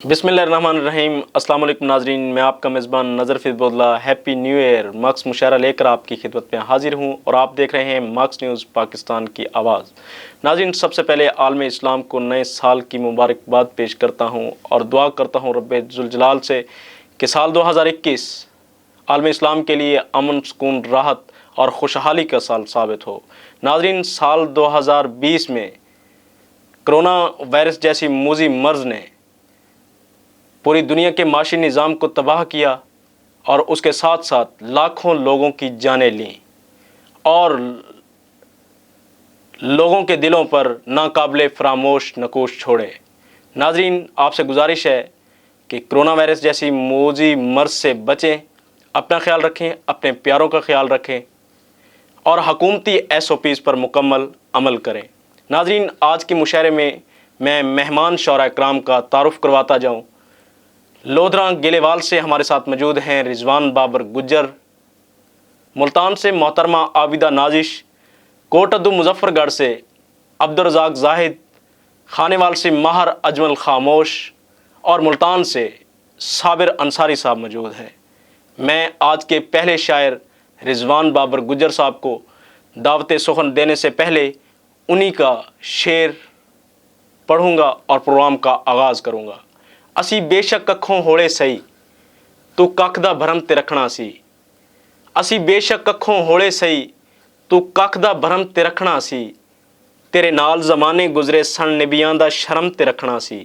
बिस्मिल्लाहिर्रहमानिर्रहीम। अस्सलाम वालेकुम नाजरीन, मैं आपका मेज़बान नज़र फिज़बुल्लाह हैप्पी न्यू ईयर मक्स मुशायरा लेकर आपकी खिदमत में हाजिर हूँ और आप देख रहे हैं मक्स न्यूज़ पाकिस्तान की आवाज़। नाजरीन, सबसे पहले आलम इस्लाम को नए साल की मुबारकबाद पेश करता हूँ और दुआ करता हूँ रब्बे जुल जलाल से कि साल 2021 आलम इस्लाम के लिए अमन, सुकून, राहत और खुशहाली का साल साबित हो। नाजरीन, साल 2020 में कोरोना वायरस जैसी मूजी मर्ज़ ने पूरी दुनिया के माशी निज़ाम को तबाह किया और उसके साथ साथ लाखों लोगों की जानें लीं और लोगों के दिलों पर नाकाबिले फरामोश नकोश छोड़े। नाजरीन, आपसे गुजारिश है कि कोरोना वायरस जैसी मूजी मर्ज़ से बचें, अपना ख्याल रखें, अपने प्यारों का ख्याल रखें और हुकूमती SOPs पर मुकम्मल अमल करें। नाजरीन, आज के मुशायरे में मैं मेहमान शौरा इकराम का तारुफ़ करवाता जाऊँ। लोधरा गेलेवाल से हमारे साथ मौजूद हैं रिजवान बाबर गुज्जर, मुल्तान से मोहतरमा आबिदा नाजिश, कोटअद्दू मुजफ्फरगढ़ से अब्दुर्रज़ाक जाहिद, खानेवाल से माहर अजमल खामोश और मुल्तान से साबिर अंसारी साहब मौजूद हैं। मैं आज के पहले शायर रिजवान बाबर गुज्जर साहब को दावत सुखन देने से पहले उन्हीं का शेर पढ़ूँगा और प्रोग्राम का आगाज़ करूँगा। असी बेशक कखों होले सही तू कख दा भरम ते रखना सी। असी बेशक कखों होले सही तू कख दा भरम ते रखना सी। तेरे नाल ज़माने गुजरे सन नबियां दा शर्म ते रखना सी।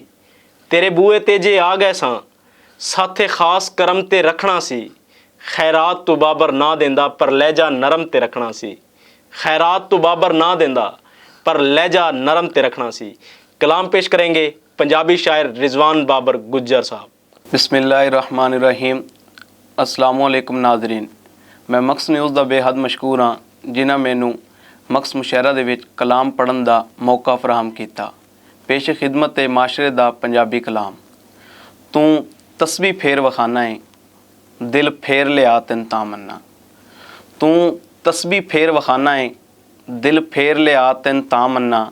तेरे बूए ते जे आ गए सां साथे खास करम ते रखना सी। खैरात तू बाबर ना देंदा पर लहजा नरम ते रखना सी। खैरात तू बाबर ना देंदा पर लहजा नरम ते रखना सी। कलाम पेश करेंगे पंजाबी शायर रिजवान बाबर गुज्जर साहब। बिस्मिल्लाहिर्रहमानिर्रहीम। अस्सलाम वालेकुम नाजरीन, मैं मक्स न्यूज़ ਦਾ बेहद मशहूर हाँ जिन्हें मैनू मक्स मुशायरा ਦੇ ਵਿੱਚ कलाम पढ़न ਦਾ मौका फराहम किया। पेश खिदमत है माशरे ਦਾ पंजाबी कलाम। तू तस्बी फेर वखाना है दिल फेर लिया तैन तां मन्ना। तू तस्बी फेर वखाना है दिल फेर लिया तैन तां मन्ना।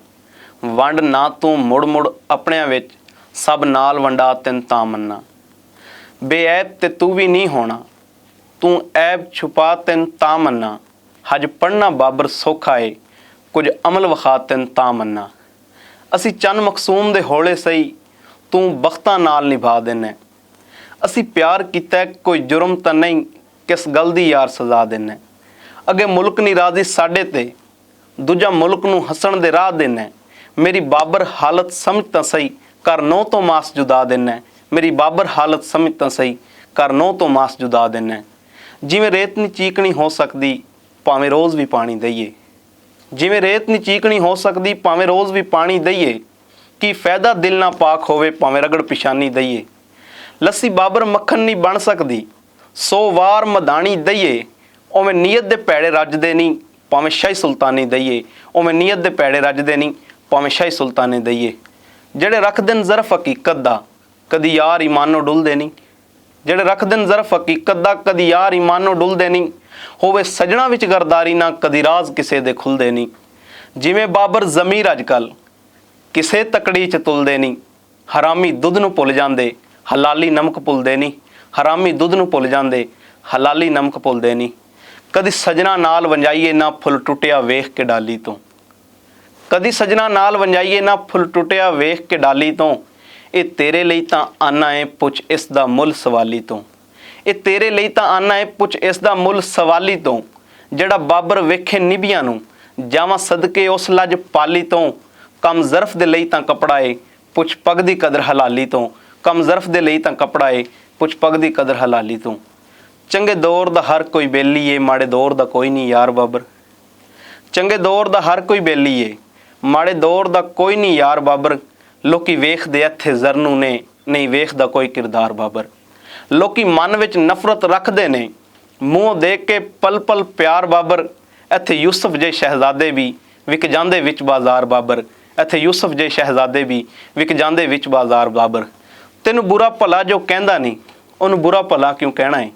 वंड ना तू मुड़ मुड़ अपनिਆਂ ਵਿੱਚ सब नाल वंडा तैन तां मन्ना। बेऐब ते तू भी नहीं होना तू ऐब छुपा तैन तां मन्ना। हज पढ़ना बाबर सौखा है कुछ अमल विखा तैन तां मन्ना। असी चंद मकसूम दे होले सही तू बख्तां नाल निभा देना। असी प्यार कीता कोई जुर्म तां नहीं किस गल दी यार सजा देना। अगे मुल्क नहीं राजी साडे ते दूजा मुल्क नूं हसण दे राह देना। मेरी बाबर हालत समझ तां सही कर नौ तो मास जुदा देना। मेरी बाबर हालत समझ तां सही कर नौ तो मास जुदा देना। जिवें रेत नहीं चीकनी हो सकती भावें रोज़ भी पानी दईए। जिवें रेत नहीं चीकनी हो सकती भावें रोज़ भी पानी दईए। की फ़ायदा दिल ना पाक होवे भावें रगड़ पिछानी दईए। लस्सी बाबर मक्खन नहीं बन सकती 100 वार मदानी दईए। उवें नीयत दे पैड़े रजदे नहीं भावें शाही सुल्तानी दईए। उवें नीयत दे पैड़े रजदे नहीं भावें शाही सुल्तानी दईए। ਜਿਹੜੇ ਰੱਖਦੇ ਨੇ ਜ਼ਰਫ ਹਕੀਕਤ ਦਾ ਕਦੀ ਯਾਰ ਈਮਾਨੋਂ ਡੁੱਲਦੇ ਨਹੀਂ। ਜਿਹੜੇ ਰੱਖਦੇ ਨੇ ਜ਼ਰਫ ਹਕੀਕਤ ਦਾ ਕਦੀ ਯਾਰ ਈਮਾਨੋਂ ਡੁੱਲਦੇ ਨਹੀਂ। ਹੋਵੇ ਸਜਣਾ ਵਿੱਚ ਗਰਦਾਰੀ ਨਾ ਕਦੀ ਰਾਜ਼ ਕਿਸੇ ਦੇ ਖੁੱਲਦੇ ਨਹੀਂ। ਜਿਵੇਂ ਬਾਬਰ ਜ਼ਮੀਰ ਅੱਜ ਕੱਲ੍ਹ ਕਿਸੇ ਤਕੜੀ 'ਚ ਤੁਲਦੇ ਨਹੀਂ। ਹਰਾਮੀ ਦੁੱਧ ਨੂੰ ਭੁੱਲ ਜਾਂਦੇ ਹਲਾਲੀ ਨਮਕ ਭੁੱਲਦੇ ਨਹੀਂ। ਹਰਾਮੀ ਦੁੱਧ ਨੂੰ ਭੁੱਲ ਜਾਂਦੇ ਹਲਾਲੀ ਨਮਕ ਭੁੱਲਦੇ ਨਹੀਂ। ਕਦੀ ਸਜਣਾ ਨਾਲ ਵੰਜਾਈਏ ਨਾ ਫੁੱਲ ਟੁੱਟਿਆ ਵੇਖ ਕੇ ਡਾਲੀ ਤੋਂ। कदी सजना नाल वंजाइए ना फुल टुटिया वेख के डाली तो। ये तेरे लिए तां आना है पुछ इस दा मुल सवाली तो। ये तेरे लिए तां आना है पुछ इस दा मुल सवाली तो। जड़ा बाबर वेखे निबियां नूं जावां सदके उस लज पाली तो। कम ज़रफ दे लिए तां कपड़ा है पुछ पग दी कदर हलाली तो। कम ज़रफ दे लिए तां कपड़ा है पुछ पग दी कदर हलाली तो। चंगे दौर दा हर कोई बेली है माड़े दौर दा कोई नहीं यार बाबर। चंगे दौर दा हर कोई बेली है माड़े दौर दा कोई नहीं यार बाबर। लोकी वेखदे इत्थे ज़रनू ने नहीं वेखदा कोई किरदार बाबर। लोकी मन विच नफरत रखदे ने मूँह देख के पल पल प्यार बाबर। इत्थे यूसुफ जे शहजादे भी विक जांदे विच बाजार बाबर। इत्थे यूसुफ जे शहजादे भी विक जांदे विच बाजार बाबर। तैनू बुरा भला जो कहंदा नहीं उन्हूं बुरा भला क्यों कहना है।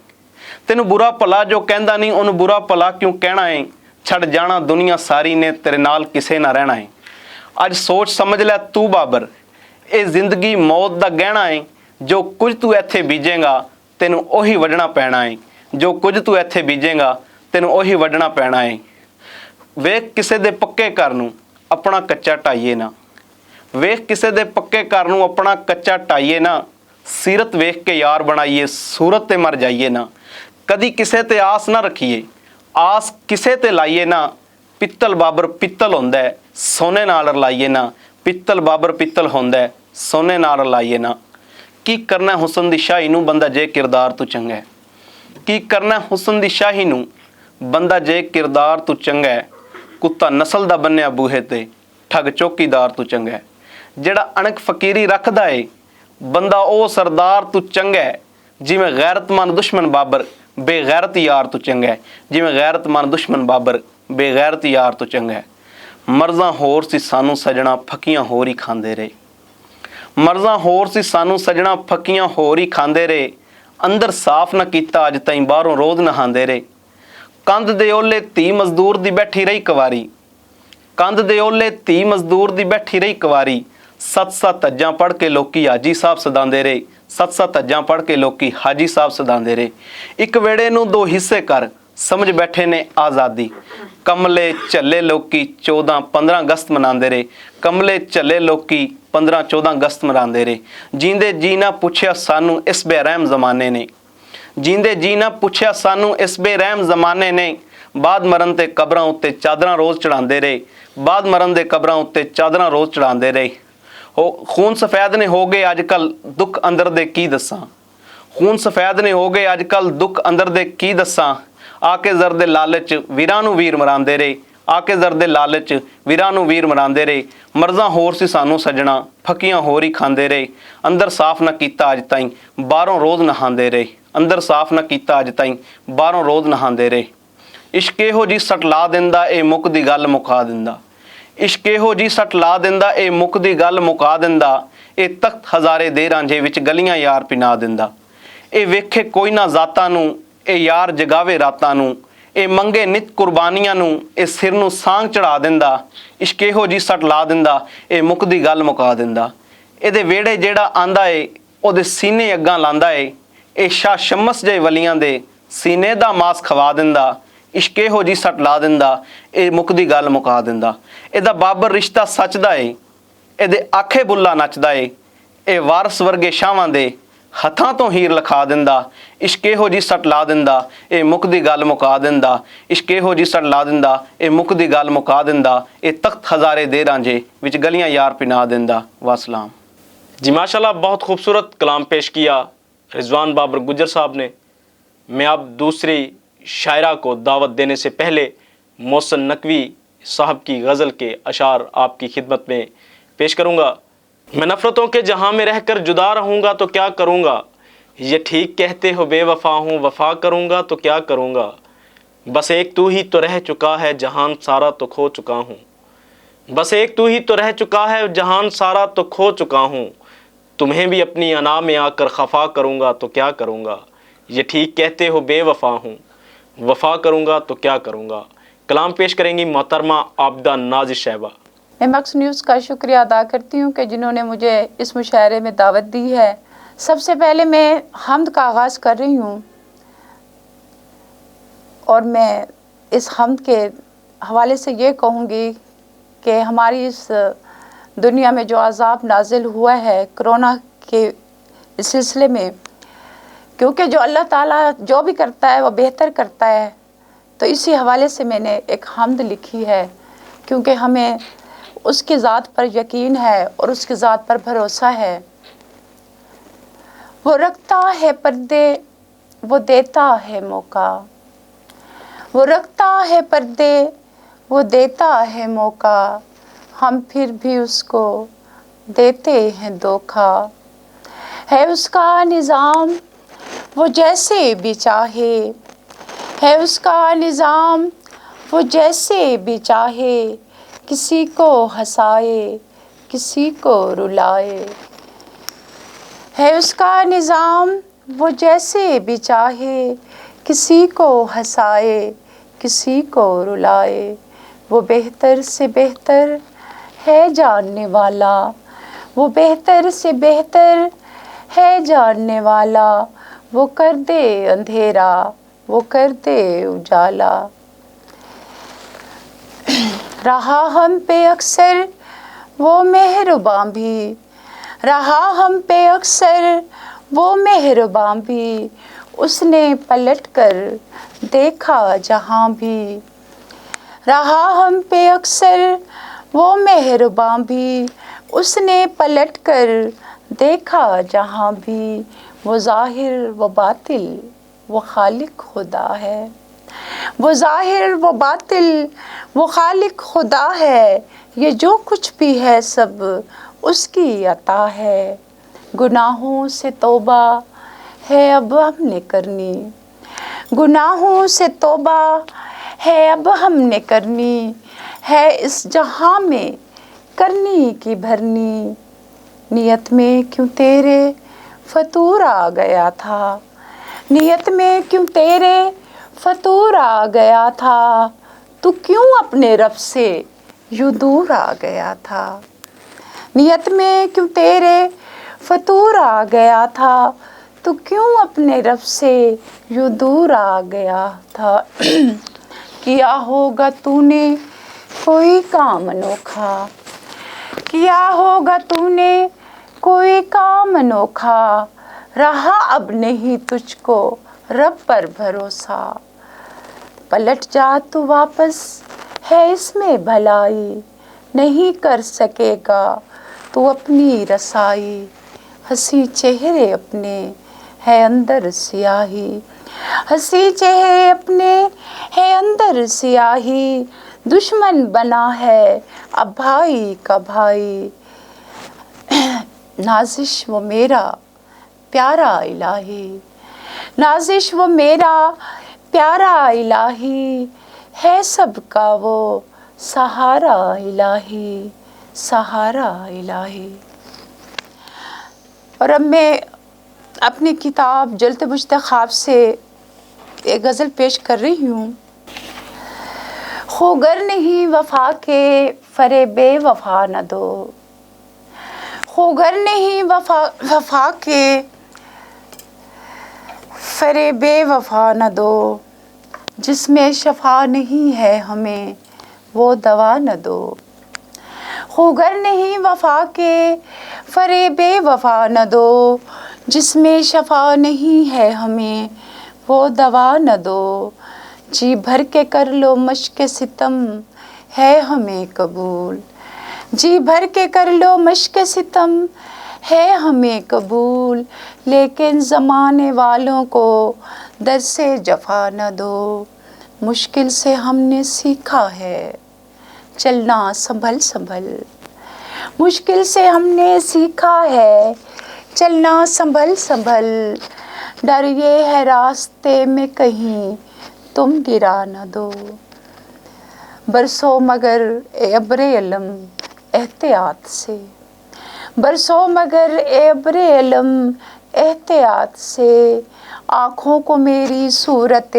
तैनू बुरा भला जो कहंदा नहीं उन्हूं बुरा भला क्यों कहना है। छड़ जाना दुनिया सारी ने तेरे नाल किसे ना रहना है। अज सोच समझ लै तू बाबर ये जिंदगी मौत दा गहना है। ਜੋ ਕੁਝ ਤੂੰ ਇੱਥੇ ਬੀਜੇਗਾ ਤੈਨੂੰ ਉਹੀ ਵੱਢਣਾ ਪੈਣਾ ਏ। ਜੋ ਕੁਝ ਤੂੰ ਇੱਥੇ ਬੀਜੇਗਾ ਤੈਨੂੰ ਉਹੀ ਵੱਢਣਾ ਪੈਣਾ ਏ। ਵੇਖ ਕਿਸੇ ਦੇ ਪੱਕੇ ਘਰ ਨੂੰ ਆਪਣਾ ਕੱਚਾ ਢਾਈਏ ਨਾ। ਵੇਖ ਕਿਸੇ ਦੇ ਪੱਕੇ ਘਰ ਨੂੰ ਆਪਣਾ ਕੱਚਾ ਢਾਈਏ ਨਾ। ਸੀਰਤ ਵੇਖ ਕੇ ਯਾਰ ਬਣਾਈਏ, ਸੂਰਤ ਤੇ ਮਰ ਜਾਈਏ ਨਾ। ਕਦੀ ਕਿਸੇ ਤੇ ਆਸ ਨਾ ਰੱਖੀਏ, ਆਸ ਕਿਸੇ ਤੇ ਲਾਈਏ ਨਾ। ਪਿੱਤਲ ਬਾਬਰ ਪਿੱਤਲ ਹੁੰਦਾ ਹੈ, ਸੋਨੇ ਨਾਲ ਰਲਾਈਏ ਨਾ। ਪਿੱਤਲ ਬਾਬਰ ਪਿੱਤਲ ਹੁੰਦਾ ਹੈ, ਸੋਨੇ ਨਾਲ ਰਲਾਈਏ ਨਾ। ਕੀ ਕਰਨਾ ਹੁਸਨ ਦੀ ਸ਼ਾਹੀ ਨੂੰ ਬੰਦਾ ਜੇ ਕਿਰਦਾਰ ਤੂੰ ਚੰਗਾ ਹੈ। ਕੀ ਕਰਨਾ ਹੁਸਨ ਦੀ ਸ਼ਾਹੀ ਨੂੰ ਬੰਦਾ ਜੇ ਕਿਰਦਾਰ ਤੂੰ ਚੰਗਾ ਹੈ। ਕੁੱਤਾ ਨਸਲ ਦਾ ਬੰਨਿਆ ਬੂਹੇ ਤੇ, ਠੱਗ ਚੌਕੀਦਾਰ ਤੂੰ ਚੰਗਾ ਹੈ। ਜਿਹੜਾ ਅਣਖ ਫਕੀਰੀ ਰੱਖਦਾ ਏ ਬੰਦਾ ਉਹ ਸਰਦਾਰ ਤੂੰ ਚੰਗਾ ਹੈ। ਜਿਵੇਂ ਗੈਰਤਮੰਦ ਦੁਸ਼ਮਣ ਬਾਬਰ ਬੇਗੈਰਤ ਯਾਰ ਤੂੰ ਚੰਗਾ ਹੈ। ਜਿਵੇਂ ਗੈਰਤਮੰਦ ਦੁਸ਼ਮਣ ਬਾਬਰ ਬੇਗੈਰਤ ਯਾਰ ਤੂੰ ਚੰਗਾ ਹੈ। ਮਰਜ਼ਾਂ ਹੋਰ ਸੀ ਸਾਨੂੰ ਸਜਣਾ, ਫੱਕੀਆਂ ਹੋਰ ਹੀ ਖਾਂਦੇ ਰਹੇ। ਮਰਜ਼ਾਂ ਹੋਰ ਸੀ ਸਾਨੂੰ ਸਜਣਾ, ਫੱਕੀਆਂ ਹੋਰ ਹੀ ਖਾਂਦੇ ਰਹੇ। ਅੰਦਰ ਸਾਫ਼ ਨਾ ਕੀਤਾ ਅੱਜ ਤਾਈਂ, ਬਾਹਰੋਂ ਰੋਜ਼ ਨਹਾਉਂਦੇ ਰਹੇ। ਕੰਧ ਦੇ ਓਲੇ ਧੀ ਮਜ਼ਦੂਰ ਦੀ ਬੈਠੀ ਰਹੀ ਕੁਵਾਰੀ। ਕੰਧ ਦੇ ਓਲੇ ਧੀ ਮਜ਼ਦੂਰ ਦੀ ਬੈਠੀ ਰਹੀ ਕੁਵਾਰੀ। ਸੱਤ ਹੱਜਾਂ ਪੜ੍ਹ ਕੇ ਲੋਕੀ ਹਾਜੀ ਸਾਹਿਬ ਸਦਾਉਂਦੇ ਰਹੇ। ਸੱਤ ਹੱਜਾਂ ਪੜ੍ਹ ਕੇ ਲੋਕੀ ਹਾਜੀ ਸਾਹਿਬ ਸਦਾਉਂਦੇ ਰਹੇ। ਇੱਕ ਵੇੜੇ ਨੂੰ ਦੋ ਹਿੱਸੇ ਕਰ ਸਮਝ ਬੈਠੇ ਨੇ ਆਜ਼ਾਦੀ। ਕਮਲੇ ਝੱਲੇ ਲੋਕੀ 14-15 ਅਗਸਤ ਮਨਾਉਂਦੇ ਰਹੇ। ਕਮਲੇ ਝੱਲੇ ਲੋਕੀ 15-14 ਅਗਸਤ ਮਨਾਉਂਦੇ ਰਹੇ। ਜੀਂਦੇ ਜੀ ਨਾ ਪੁੱਛਿਆ ਸਾਨੂੰ ਇਸ ਬੇਰਹਿਮ ਜ਼ਮਾਨੇ ਨੇ। ਜੀਂਦੇ ਜੀ ਨਾ ਪੁੱਛਿਆ ਸਾਨੂੰ ਇਸ ਬੇਰਹਿਮ ਜ਼ਮਾਨੇ ਨੇ। ਬਾਅਦ ਮਰਨ ਤੇ ਕਬਰਾਂ ਉੱਤੇ ਚਾਦਰਾਂ ਰੋਜ਼ ਚੜਾਉਂਦੇ ਰਹੇ। ਬਾਅਦ ਮਰਨ ਦੇ ਕਬਰਾਂ ਉੱਤੇ ਚਾਦਰਾਂ ਰੋਜ਼ ਚੜਾਉਂਦੇ ਰਹੇ। ਖੂਨ ਸਫੈਦ ਨੇ ਹੋ ਗਏ ਅੱਜ ਕੱਲ ਦੁੱਖ ਅੰਦਰ ਦੇ ਕੀ ਦੱਸਾਂ। ਖੂਨ ਸਫੈਦ ਨੇ ਹੋ ਗਏ ਅੱਜ ਕੱਲ ਦੁੱਖ ਅੰਦਰ ਦੇ ਕੀ ਦੱਸਾਂ। ਆ ਕੇ ਜ਼ਰ ਦੇ ਲਾਲਚ ਵੀਰਾਂ ਨੂੰ ਵੀਰ ਮਰਾਉਂਦੇ ਰਹੇ। ਆ ਕੇ ਜ਼ਰ ਦੇ ਲਾਲਚ ਵੀਰਾਂ ਨੂੰ ਵੀਰ ਮਰਾਉਂਦੇ ਰਹੇ। ਮਰਜ਼ਾਂ ਹੋਰ ਸੀ ਸਾਨੂੰ ਸਜਣਾ, ਫੱਕੀਆਂ ਹੋਰ ਹੀ ਖਾਂਦੇ ਰਹੇ। ਅੰਦਰ ਸਾਫ਼ ਨਾ ਕੀਤਾ ਅੱਜ ਤਾਈਂ, ਬਾਹਰੋਂ ਰੋਜ਼ ਨਹਾਉਂਦੇ ਰਹੇ। ਅੰਦਰ ਸਾਫ਼ ਨਾ ਕੀਤਾ ਅੱਜ ਤਾਈਂ, ਬਾਹਰੋਂ ਰੋਜ਼ ਨਹਾਉਂਦੇ ਰਹੇ। ਇਸ਼ਕ ਇਹੋ ਜੀ ਸੱਟ ਲਾ ਦਿੰਦਾ ਇਹ ਮੁੱਕ ਦੀ ਗੱਲ ਮੁਕਾ ਦਿੰਦਾ। ਇਸ਼ਕ ਇਹੋ ਜੀ ਸੱਟ ਲਾ ਦਿੰਦਾ ਇਹ ਮੁੱਕ ਦੀ ਗੱਲ ਮੁਕਾ ਦਿੰਦਾ। ਇਹ ਤਖਤ ਹਜ਼ਾਰੇ ਦੇ ਰਾਂਝੇ ਵਿੱਚ ਗਲੀਆਂ ਯਾਰ ਪਿਨਾ ਦਿੰਦਾ। ਇਹ ਵੇਖੇ ਕੋਈ ਨਾ ਜ਼ਾਤਾਂ ਨੂੰ, ਇਹ ਯਾਰ ਜਗਾਵੇ ਰਾਤਾਂ ਨੂੰ। ਇਹ ਮੰਗੇ ਨਿਤ ਕੁਰਬਾਨੀਆਂ ਨੂੰ, ਇਹ ਸਿਰ ਨੂੰ ਸਾਂਗ ਚੜਾ ਦਿੰਦਾ। ਇਸ਼ਕ ਇਹੋ ਜੀ ਸੱਟ ਲਾ ਦਿੰਦਾ ਇਹ ਮੁੱਕ ਦੀ ਗੱਲ ਮੁਕਾ ਦਿੰਦਾ। ਇਹਦੇ ਵਿਹੜੇ ਜਿਹੜਾ ਆਂਦਾ ਏ ਉਹਦੇ ਸੀਨੇ ਅੱਗਾਂ ਲਾਂਦਾ ਏ। ਇਹ ਸ਼ਾਹ ਸ਼ਮਸ ਜੇ ਵਲੀਆਂ ਦੇ ਸੀਨੇ ਦਾ ਮਾਸ ਖਵਾ ਦਿੰਦਾ। ਇਸ਼ਕ ਇਹੋ ਜੀ ਸੱਟ ਲਾ ਦਿੰਦਾ ਇਹ ਮੁੱਕ ਦੀ ਗੱਲ ਮੁਕਾ ਦਿੰਦਾ। ਇਹਦਾ ਬਾਬਰ ਰਿਸ਼ਤਾ ਸੱਚ ਦਾ ਏ, ਇਹਦੇ ਆਖੇ ਬੁੱਲਾ ਨੱਚਦਾ ਏ। ਇਹ ਵਾਰਸ ਵਰਗੇ ਸ਼ਾਹਾਂ ਦੇ ਹੱਥਾਂ ਤੋਂ ਹੀਰ ਲਿਖਾ ਦਿੰਦਾ। ਇਸ਼ਕ ਇਹੋ ਜੀ ਸੱਟ ਲਾ ਦਿੰਦਾ ਇਹ ਮੁੱਕ ਦੀ ਗੱਲ ਮੁਕਾ ਦਿੰਦਾ। ਇਸ਼ਕ ਇਹੋ ਜੀ ਸੱਟ ਲਾ ਦਿੰਦਾ ਇਹ ਮੁੱਕ ਦੀ ਗੱਲ ਮੁਕਾ ਦਿੰਦਾ। ਇਹ ਤਖਤ ਹਜ਼ਾਰੇ ਦੇ ਰਾਂਝੇ ਵਿੱਚ ਗਲੀਆਂ यार पिना दिंदा। वसलाम जी माशाल्लाह, बहुत खूबसूरत कलाम पेश किया रिजवान बाबर गुज्जर साहब ने। मैं अब दूसरी शायरा को दावत देने से पहले मोहसिन नकवी साहब की गज़ल के अशार आपकी खिदमत में पेश करूँगा। मैं नफ़रतों के जहाँ में रहकर जुदा रहूँगा तो क्या करूँगा। ये ठीक कहते हो बेवफा हूँ, वफ़ा करूँगा तो क्या करूँगा। बस एक तू ही तो रह चुका है, जहान सारा तो खो चुका हूँ। बस एक तू ही तो रह चुका है, जहान सारा तो खो चुका हूँ। तुम्हें भी अपनी अना में आकर खफा करूँगा तो क्या करूँगा। ये ठीक कहते हो बेवफा हूँ, वफ़ा करूँगा तो क्या करूँगा। कलाम पेश करेंगी मोहतरमा आबिदा नाज़िर शहबा। मैं मक्स न्यूज़ का शुक्रिया अदा करती हूँ कि जिन्होंने मुझे इस मुशायरे में दावत दी है। सबसे पहले मैं हम्द का आगाज़ कर रही हूँ और मैं इस हम्द के हवाले से ये कहूँगी कि हमारी इस दुनिया में जो अज़ाब नाजिल हुआ है कोरोना के इस सिलसिले में, क्योंकि जो अल्लाह ताला जो भी करता है वो बेहतर करता है, तो इसी हवाले से मैंने एक हम्द लिखी है। क्योंकि हमें उसकी ज़ात पर यकीन है और उसकी ज़ात पर भरोसा है। वो रखता है पर्दे, वो देता है मौका। वो रखता है पर्दे, वो देता है मौका। हम फिर भी उसको देते हैं धोखा। है उसका निज़ाम वो जैसे भी चाहे, है उसका निज़ाम वो जैसे भी चाहे। किसी को हंसाए, किसी को रुलाए। है उसका निज़ाम वो जैसे भी चाहे। किसी को हंसाए, किसी को रुलाए। वो बेहतर से बेहतर है जानने वाला। वो बेहतर से बेहतर ہے جاننے والا، وہ کر دے اندھیرا، وہ کر دے اجالا۔ رہا ہم پہ اکثر وہ مہرباں بھی، رہا ہم پہ اکثر وہ مہرباں بھی، اس نے پلٹ کر دیکھا جہاں بھی۔ رہا ہم پہ اکثر وہ مہرباں بھی، اس نے پلٹ کر دیکھا جہاں بھی۔ وہ ظاہر و باطل وہ خالق خدا ہے، وہ ظاہر و باطل وہ خالق خدا ہے، یہ جو کچھ بھی ہے سب اس کی عطا ہے۔ گناہوں سے توبہ ہے اب ہم نے کرنی، گناہوں سے توبہ ہے اب ہم نے کرنی، ہے اس جہاں میں کرنی کی بھرنی۔ نیت میں کیوں تیرے فطور آ گیا تھا، نیت میں کیوں تیرے فطور آ گیا تھا، تو کیوں اپنے رب سے یوں دور آ گیا تھا۔ نیت میں کیوں تیرے فطور آ گیا تھا، تو کیوں اپنے رب سے یوں دور آ گیا تھا۔ کیا ہوگا تو نے کوئی کام انوکھا، کیا ہوگا تو نے کوئی کام انوکھا، رہا اب نہیں تجھ کو رب پر بھروسہ۔ پلٹ جا تو واپس ہے اس میں بھلائی، نہیں کر سکے گا تو اپنی رسائی۔ ہنسی چہرے اپنے ہے اندر سیاہی، ہنسی چہرے اپنے ہے اندر سیاہی، دشمن بنا ہے اب بھائی کا بھائی۔ نازش وہ میرا پیارا الہی، نازش وہ میرا پیارا الہی، ہے سب کا وہ سہارا الہی، سہارا الہی۔ اور اب میں اپنی کتاب جلت بجھتے خواب سے ایک غزل پیش کر رہی ہوں۔ خوگر نہیں وفا کے فریب وفا نہ دو، خوگر نہیں وفا کے فریب وفا نہ دو، جس میں شفا نہیں ہے ہمیں وہ دوا نہ دو۔ خوگر نہیں وفا کے فریب وفا نہ دو، جس میں شفا نہیں ہے ہمیں وہ دوا نہ دو۔ جی بھر کے کر لو مشق ستم ہے ہمیں قبول، جی بھر کے کر لو مشق ستم ہے ہمیں قبول، لیکن زمانے والوں کو در سے جفا نہ دو۔ مشکل سے ہم نے سیکھا ہے چلنا سنبھل سنبھل، مشکل سے ہم نے سیکھا ہے چلنا سنبھل سنبھل، ڈر یہ ہے راستے میں کہیں تم گرا نہ دو۔ برسو مگر اے ابر علم احتیاط سے، برسو مگر اے ابر علم احتیاط سے، آنکھوں کو میری صورت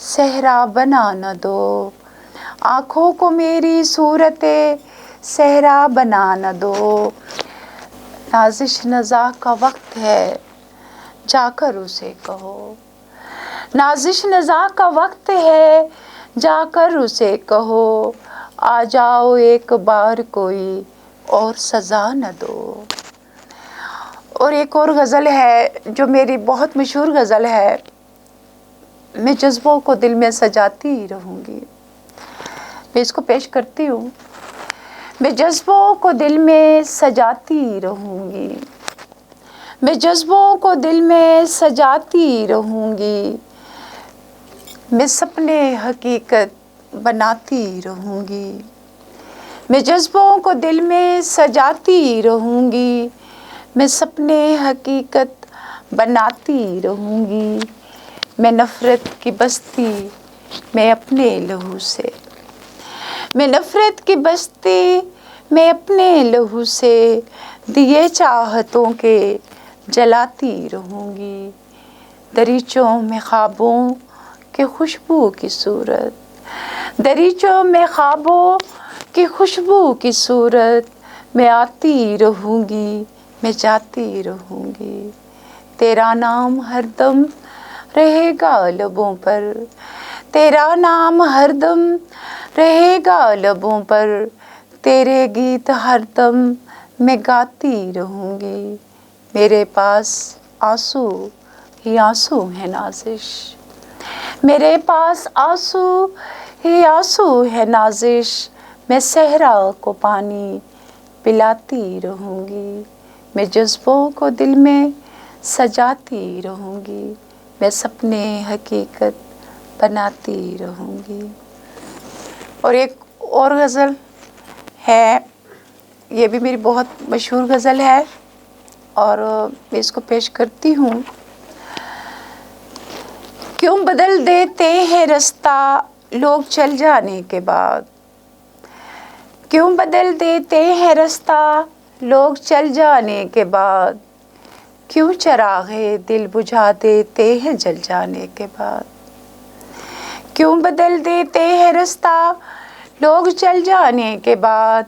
صحرا بنا نہ دو، آنکھوں کو میری صورت صحرا بنا نہ دو۔ نازش نزاع کا وقت ہے جا کر اسے کہو، نازش نزاع کا وقت ہے جا کر اسے کہو، آ جاؤ ایک بار کوئی اور سزا نہ دو۔ اور ایک اور غزل ہے جو میری بہت مشہور غزل ہے، میں جذبوں کو دل میں سجاتی رہوں گی، میں اس کو پیش کرتی ہوں۔ میں جذبوں کو دل میں سجاتی رہوں گی، میں جذبوں کو دل میں سجاتی رہوں گی، میں سپنے حقیقت بناتی رہوں گی، میں جذبوں کو دل میں سجاتی رہوں گی، میں سپنے حقیقت بناتی رہوں گی۔ میں نفرت کی بستی میں اپنے لہو سے، میں نفرت کی بستی میں اپنے لہو سے، دیے چاہتوں کے جلاتی رہوں گی۔ دریچوں میں خوابوں کی خوشبو کی صورت، دریچوں میں خوابوں کی خوشبو کی صورت میں آتی رہوں گی، मैं जाती रहूँगी। तेरा नाम हरदम रहेगा लबों पर, तेरा नाम हरदम रहेगा लबों पर, तेरे गीत हरदम मैं गाती रहूँगी। मेरे पास आंसू ही आंसू है नाज़िश, मेरे पास आंसू ही आंसू है नाज़िश, मैं सहरा को पानी पिलाती रहूँगी। मैं जज्बों को दिल में सजाती रहूँगी, मैं सपने हकीकत बनाती रहूँगी। और एक और गज़ल है, ये भी मेरी बहुत मशहूर गज़ल है और मैं इसको पेश करती हूँ। क्यों बदल देते हैं रास्ता लोग चल जाने के बाद, क्यों बदल देते हैं रास्ता लोग चल जाने के बाद, क्यों चरागे दिल बुझा देते हैं जल जाने के बाद, क्यों बदल देते हैं रास्ता लोग चल जाने के बाद,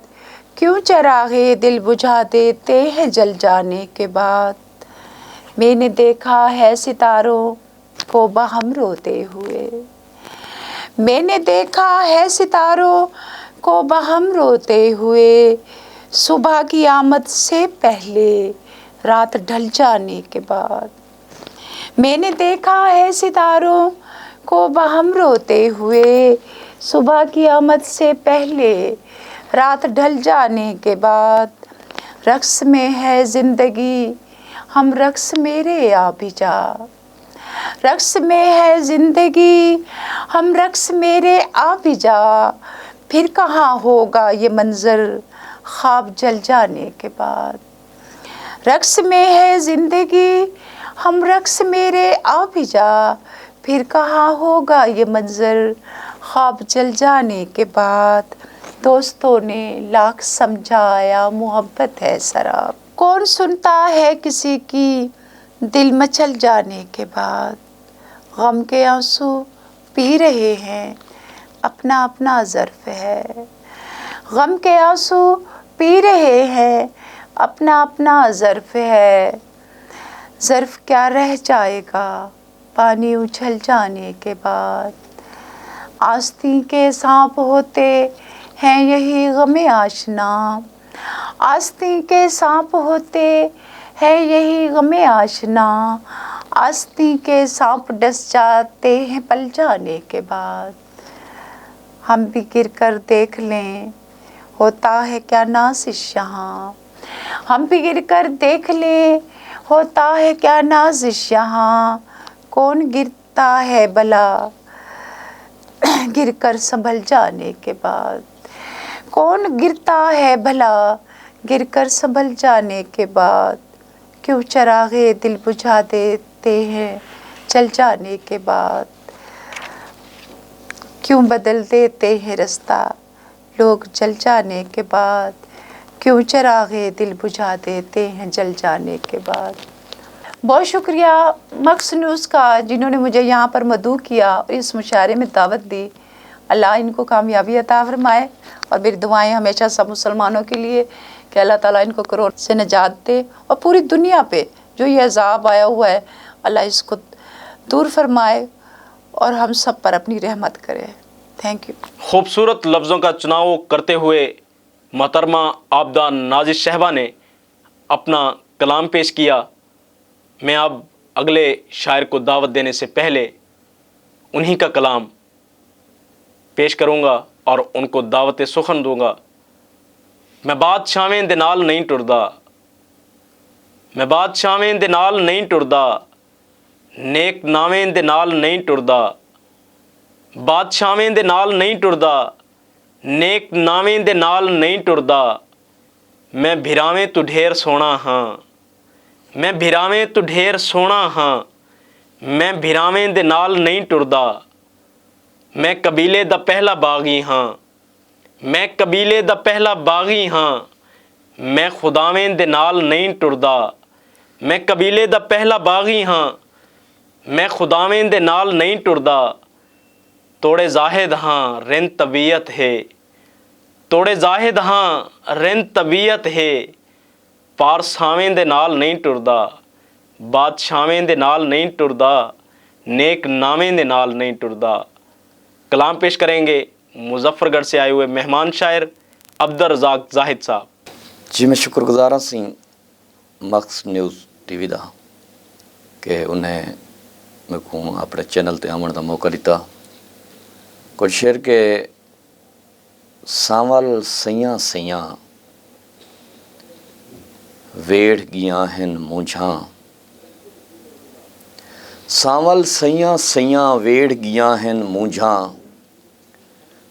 क्यों चरागे दिल बुझा देते हैं जल जाने के बाद। मैंने देखा है सितारों को बाहम रोते हुए, मैंने देखा है सितारों को बाहम रोते हुए, सुबह की आमद से पहले रात ढल जाने के बाद। मैंने देखा है सितारों को बाहम रोते हुए, सुबह की आमद से पहले रात ढल जाने के बाद। रक्स में है ज़िंदगी हम रक्स मेरे आ भी जा, रक्स में है ज़िंदगी हम रक्स मेरे आ भी जा, फिर कहाँ होगा ये मंज़र ख्वाब जल जाने के बाद। रक्स में है ज़िंदगी हम रक्स मेरे आ भी जा, फिर कहाँ होगा ये मंज़र ख्वाब जल जाने के बाद। दोस्तों ने लाख समझाया मोहब्बत है शराब, कौन सुनता है किसी की दिल मचल जाने के बाद। गम के आंसू पी रहे हैं अपना अपना ज़र्फ़ है, गम के आंसू पी रहे हैं अपना अपना ज़र्फ़ है। ज़र्फ़ क्या रह जाएगा पानी उछल जाने के बाद। आस्तीन के सांप होते हैं यही गमे आशना, आस्तीन के सांप होते हैं यही गमे आशना, आस्तीन के सांप डस जाते हैं पल जाने के बाद। हम भी गिर कर देख लें होता है क्या नाज़िश यहाँ, हम भी गिर कर देख लें होता है क्या नाज़िश यहाँ। कौन गिरता है भला गिर कर संभल जाने के बाद, कौन गिरता है भला गिर कर संभल जाने के बाद। क्यों चरागे दिल बुझा देते हैं चल जाने के बाद, क्यों बदल देते हैं रास्ता लोग जल जाने के बाद, क्यों चरागे दिल बुझा देते हैं जल जाने के बाद। बहुत शुक्रिया मक्स न्यूज़ का जिन्होंने मुझे यहाँ पर मदऊ किया और इस मुशायरे में दावत दी। अल्लाह इनको कामयाबी अता फरमाए और मेरी दुआएं हमेशा सब मुसलमानों के लिए कि अल्लाह ताला इनको कोरोना से निजात दे और पूरी दुनिया पे जो ये अज़ाब आया हुआ है अल्लाह इसको दूर फरमाए और हम सब पर अपनी रहमत करे। Thank you. खूबसूरत लफ्ज़ों का चुनाव करते हुए मोहतरमा आबदा नाज़िश शहबा ने अपना कलाम पेश किया। मैं अब अगले शायर को दावत देने से पहले उन्हीं का कलाम पेश करूँगा और उनको दावत सुखन दूँगा। मैं बादशाहें दे नाल नहीं टुरदा, मैं बादशाहें दे नाल नहीं टुरदा, नेक नावें दे नाल नहीं टुरदा, बादशाहें दे नाल नहीं टुरदा, नेक नावें दे नाल नहीं टुरदा। मैं भिरावें तू ढेर सोना हाँ, मैं भिरावें तू ढेर सोना हाँ, मैं भिरावें दे नाल नहीं टुरदा। मैं कबीले दा पहला बागी हाँ, मैं कबीले दा पहला बागी हाँ, मैं खुदावें दे नाल नहीं टुरदा। मैं कबीले दा पहला बागी हाँ, मैं खुदावें दे नाल नहीं टुरदा। तोड़े जाहिद हाँ रिन तबीयत है, तोड़े जाहिद हाँ रिन तबीयत है, ਪਾਰਸਾਵੇਂ ਦੇ ਨਾਲ ਨਹੀਂ ਟੁਰਦਾ, ਬਾਦਸ਼ਾਵੇਂ ਦੇ ਨਾਲ नहीं टुरदा, नेक नामे दे नाल नहीं टुरदा। कलाम पेश करेंगे मुजफ्फरगढ़ से आए हुए मेहमान शायर अब्दुल रज़ाक ज़ाहिद साहब। जी मैं शुक्रगुजार सी मक्स न्यूज़ टीवी का कि उन्हें मेरे को अपने चैनल ते आवन का मौका दिता। कुछ शेर के सांवल सैयां सैयां वेड़ गियां हन मूंझां, सांवल सैयां सैयां वेड़ गियां हन मूंझां,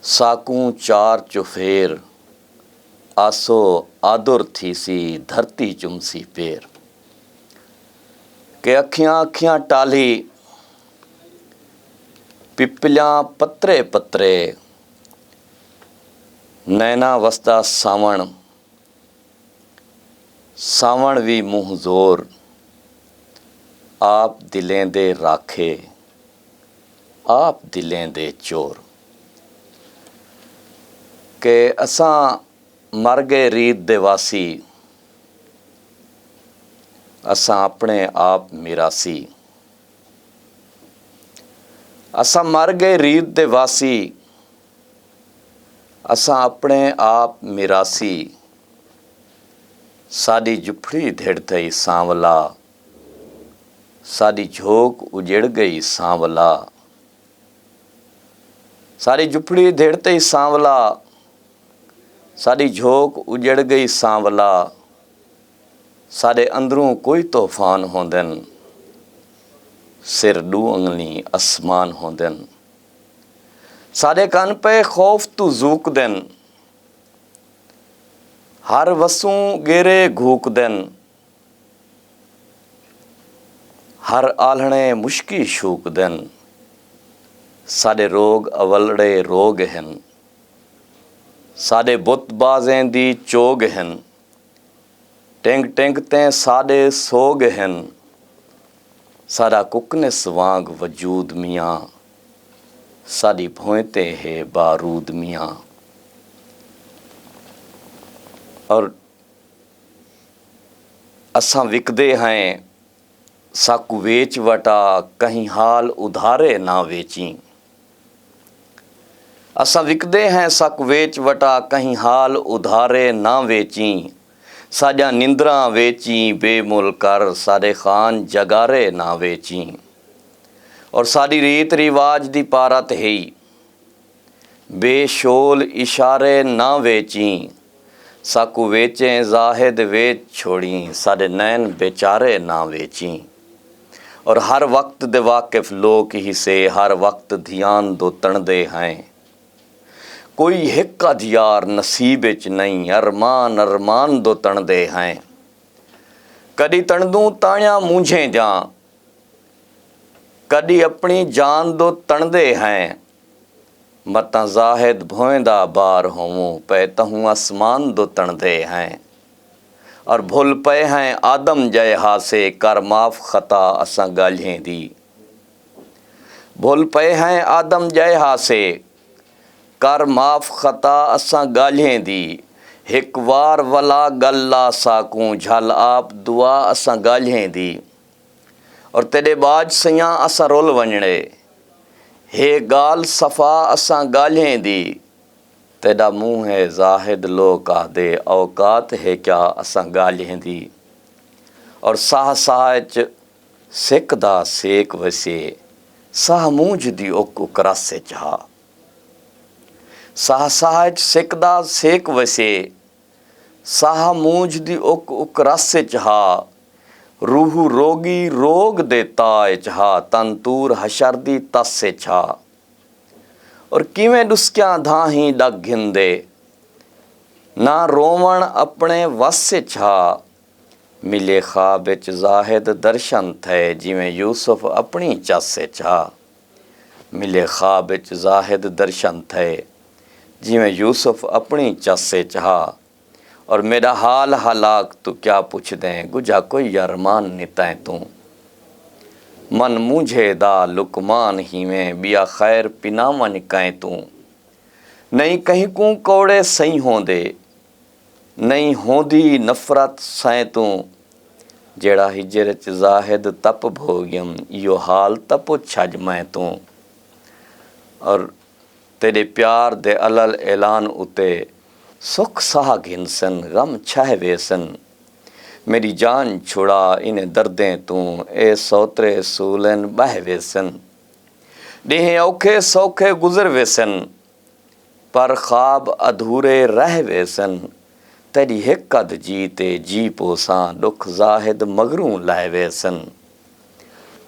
साकूं चार चुफेर आसो आदुर थी सी धरती चुमसी पेर। के अखियां अखियां टाली पिपलियां पत्रे पत्रे, नैना वसदा सावण सावण भी मुँह जोर, आप दिलें दे राखे आप दिलें दे चोर। के असां मर गए रीत दे वासी, असां अपने आप मिरासी। असां मर गए रीत दे वासी, असां अपने आप मिरासी। साडी जुफड़ी धिड़ थई सांवला, साडी झोंक उजड़ गई सांवला। साडी जुफड़ी धिड़ थई सांवला, साडी झोंक उजड़ गई सांवला। साडे अंदरों कोई तूफान होंदन, सिर डू अंगली आसमान होंदन। साडे कन पे खौफ तू जूक देन, हर वसूं गेरे घूक देन। हर आलणे मुश्की शूक देन, साडे रोग अवलड़े रोग हन। साडे बुत बाजें दी चोग हन, टेंग टेंग ते साडे सोग हन। साडा कुकनिस वांग वजूद मियाँ, साडी भोंयते है बारूद मियाँ। और असां विकदे हैं साकू वेच वटा, कहीं हाल उधारे ना वेची। असां विकदे हैं साकू वेच वटा, कहीं हाल उधारे ना वेची। साजा निंद्रा वेची बेमुल कर, साडे खान जगारे ना वेची। और साडी रीत रिवाज दी पारत है, बेशोल इशारे ना वेची। साकू वेचें जाहिद वेच छोड़ी, साडे नैन बेचारे ना वेची। और हर वक्त दे वाकिफ लोग ही से हर वक्त ध्यान दो तणदे हैं। कोई हिक अधियार नसीब च नहीं, अरमान अरमान दो तणदे हैं। कदी तणदूं ताणिया मूंझे जा, कदी अपनी जान दो तणदे हैं। मतां जाहिद भोंदा बार होऊं, पे तहूं आसमान दो तणदे हैं। और भुल पे हैं आदम जय हासे, कर माफ़ खता असां गाल्हिं दी। भुल पे हैं आदम जय हासे, कर माफ़ खता असां गाल्हिं दी। हिक वार वला गल्ला साकूं, झल आप दुआ असां गाल्हिं दी। और तेरे बाज सयां असां रोल वञणे, हे गाल सफ़ा असां गाल्हिं दी। तेरा मुँह है जाहिद लोग आदे, औकात है क्या असां गाल्हिं दी। और साह साह च सिकदा सेक वसे, साह मूंझ दी उक उकरासे चाह। साह साह च सिकदा सेक वसे, साह मूंझ दी उक उकरासे चाह। रूह रोगी रोग देता चाह, तंतूर हशर दी तसे छा। और किवें डुस्कियां धाही डग घिंदे, ना रोवण अपने वस छा। मिले ख्वाब विच जाहिद दर्शन थे, जिवें यूसुफ अपनी चासे छा। मिले ख्वाब विच जाहिद दर्शन थे, जिवें यूसुफ अपनी चासे छा। और मेरा हाल हालाक तू क्या पुछ दें, गुजा कोई अरमान नितैं तू। मन मुझे दा लुकमान ही में, बिया खैर पिनावन कैं तू। नहीं कहीं कूं कौड़े सही होंदे, نہیں ہوندی نفرت سائیں تو جیڑا ہجر چ زاہد تپ بھوگیم یہ حال تپو چھج میں تو اور تیرے پیار دے علل اعلان اتے سکھ ساہ گھنسن غم چھہ ویسن میری جان چھڑا انہیں دردیں تو اے سوترے سولن بہ ویسن ڈیہیں اوکھے سوکھے گزر ویسن پر خواب ادھورے رہ ویسن تیری ہکد جیتے جی پوساں دکھ زاہد مگروں لہ ویسن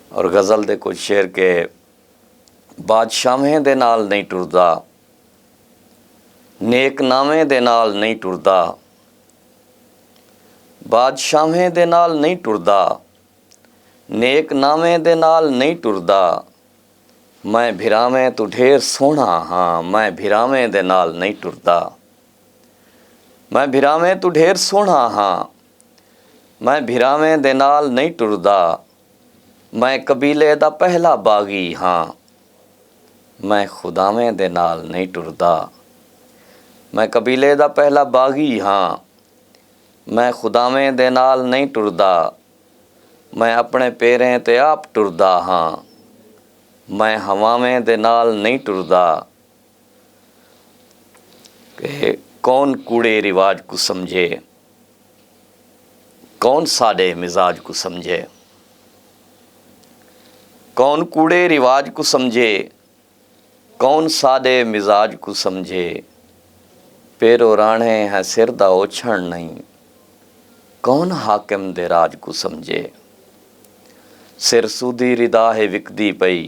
اور غزل دے کچھ شعر کے بادشاہیں دے نال نہیں ٹردا نیک نامے دے نال نہیں ٹردا بادشاہیں دے نال نہیں ٹردا نیک نامے دے نال نہیں ٹردا میں بھراویں تو ڈھیر سونا ہاں میں بھراویں دے نال نہیں ٹردا میں بھراویں تو ڈھیر سونا ہاں میں بھراویں دے نال نہیں ٹردا میں قبیلے دا پہلا باغی ہاں میں خداویں دے نال نہیں ٹردا میں قبیلے دا پہلا باغی ہاں میں خداویں دے نال نہیں ٹردا میں اپنے پیریں تے آپ ٹردا ہاں میں ہواویں دے نال نہیں ٹردا کہ کون کوڑے رواج کو سمجھے کون سادے مزاج کو سمجھے کون کوڑے رواج کو سمجھے کون سادے مزاج کو سمجھے پیرو رانے ہیں سر دا اوچھڑ نہیں کون حاکم دے راج کو سمجھے سر سودی ردا ہے وکدی پئی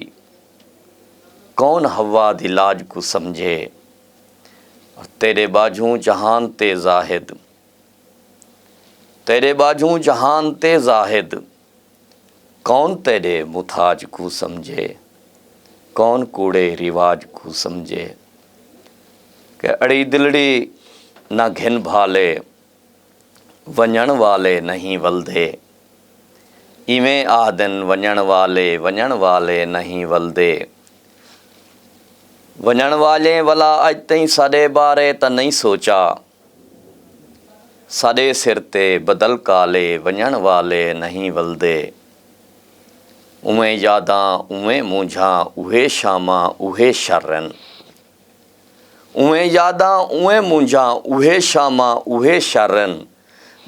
کون ہوا دی لاج کو سمجھے اور تیرے باجوں جہان تے زاہد تیرے باجوں جہان تے زاہد کون تیرے محتاج کو سمجھے کون کوڑے رواج کو سمجھے کہ اڑی دلڑی نہ گھن بھالے ونجن والے نہیں ولدے ایویں آدن ونجن والے نہیں ولدے ونجن والے ولا اج تئیں ساڈے بارے تا نہیں سوچا ساڈے سر تے بدل کالے ونجن والے نہیں ولدے اویں یاداں اویں مونجھاں اوہے شاماں اوہے شرن اویں یاداں اویں مونجھاں اوہے شاماں اوہے شرن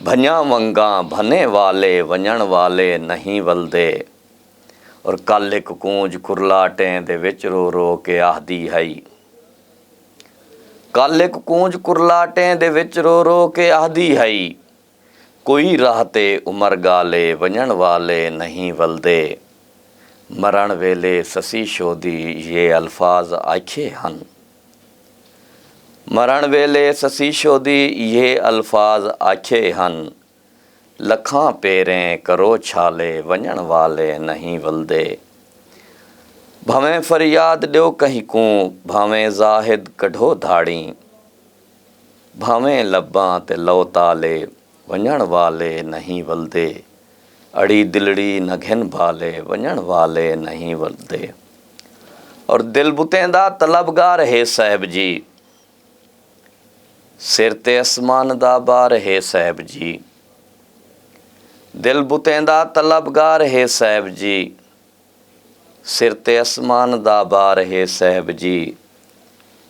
بھنیاں ونگاں بھنے والے ونجن والے نہیں ولدے اور کل ایک کونج کرلاٹیں دے وچ رو رو کے آہدی ہئی کل ایک کونج کرلاٹیں دے وچ رو رو کے آہدی ہئی کوئی راہ تے عمر گالے ونجن والے نہیں ولدے مرن ویلے سسی شودی یہ الفاظ آکھے ہن مرن ویلے سسی شودی یہ الفاظ آکھے ہن لکھاں پیریں کرو چھالے ونجن والے نہیں ولدے بھویں فریاد ڈیو کہیں کوں بھویں زاہد کڈھو دھاڑیں بھویں لباں تے لو تالے ونجن والے نہیں ولدے اڑی دلڑی نہ گھن بھالے ونجن والے نہیں ولدے اور دل بتیں دا طلبگار ہے صاحب جی سر تے اسمان دا بار ہے صاحب جی دل بتیں دا طلبگار ہے صاحب جی سر تے اسمان دا بار ہے صاحب جی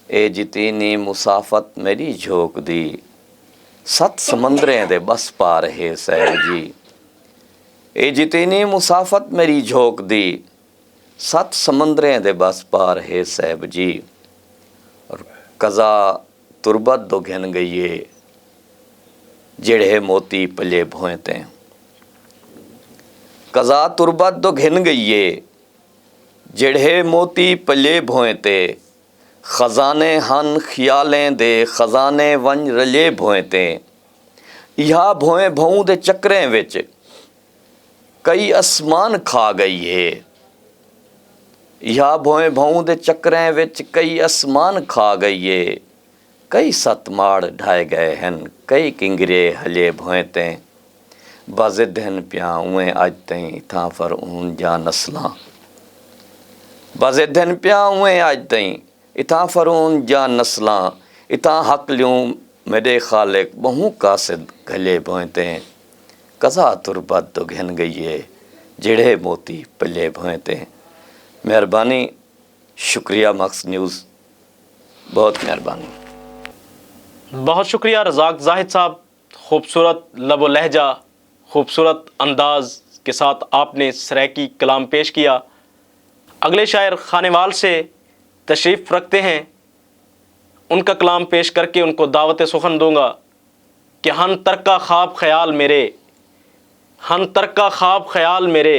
اے جتینی مسافت میری جھوک دی 7 سمندریں دے بس پار ہے صاحب جی اے جتینی مسافت میری جھوک دی 7 سمندریں دے بس پار ہے صاحب جی اور قضا تربت دو گھن گئیے جڑے موتی پلے بھوئیں قضا تربت دو گھن گئیے جڑے موتی پلے بھوئیں خزانے ہن خیالیں دے خزانے ونج رلے بھوئیں یہاں بھوئیں بھوں دے چکریں وچ کئی اسمان کھا گئی ہے یہاں بھوئیں بھوں دے چکریں وچ کئی اسمان کھا گئی ہے کئی 7 ماڑ ڈھائے گئے ہیں کئی کنگرے ہلے بھوئیں بازد ہن پیاں اویں اج تئیں تھاں فر اون جا نسلاں بازد ہن پیاں اویں اج تئیں اتھاں فر اون جا نسلاں اتھاں حق لیوں मेरे खालिक बहु कासिद गले भोंते कज़ा तुरबत तो घिन गई है जेड़े मोती पले भोंते। मेहरबानी, शुक्रिया मक्स न्यूज़, बहुत मेहरबानी। बहुत शुक्रिया रज़ाक जाहिद साहब, खूबसूरत लब लहजा, खूबसूरत अंदाज के साथ आपने सराकी कलाम पेश किया। अगले शायर खानेवाल से तशरीफ़ रखते हैं, उनका कलाम पेश करके उनको दावत सुखन दूंगा कि हन तरका ख्वाब ख्याल मेरे, हन तरका ख्वाब ख्याल मेरे,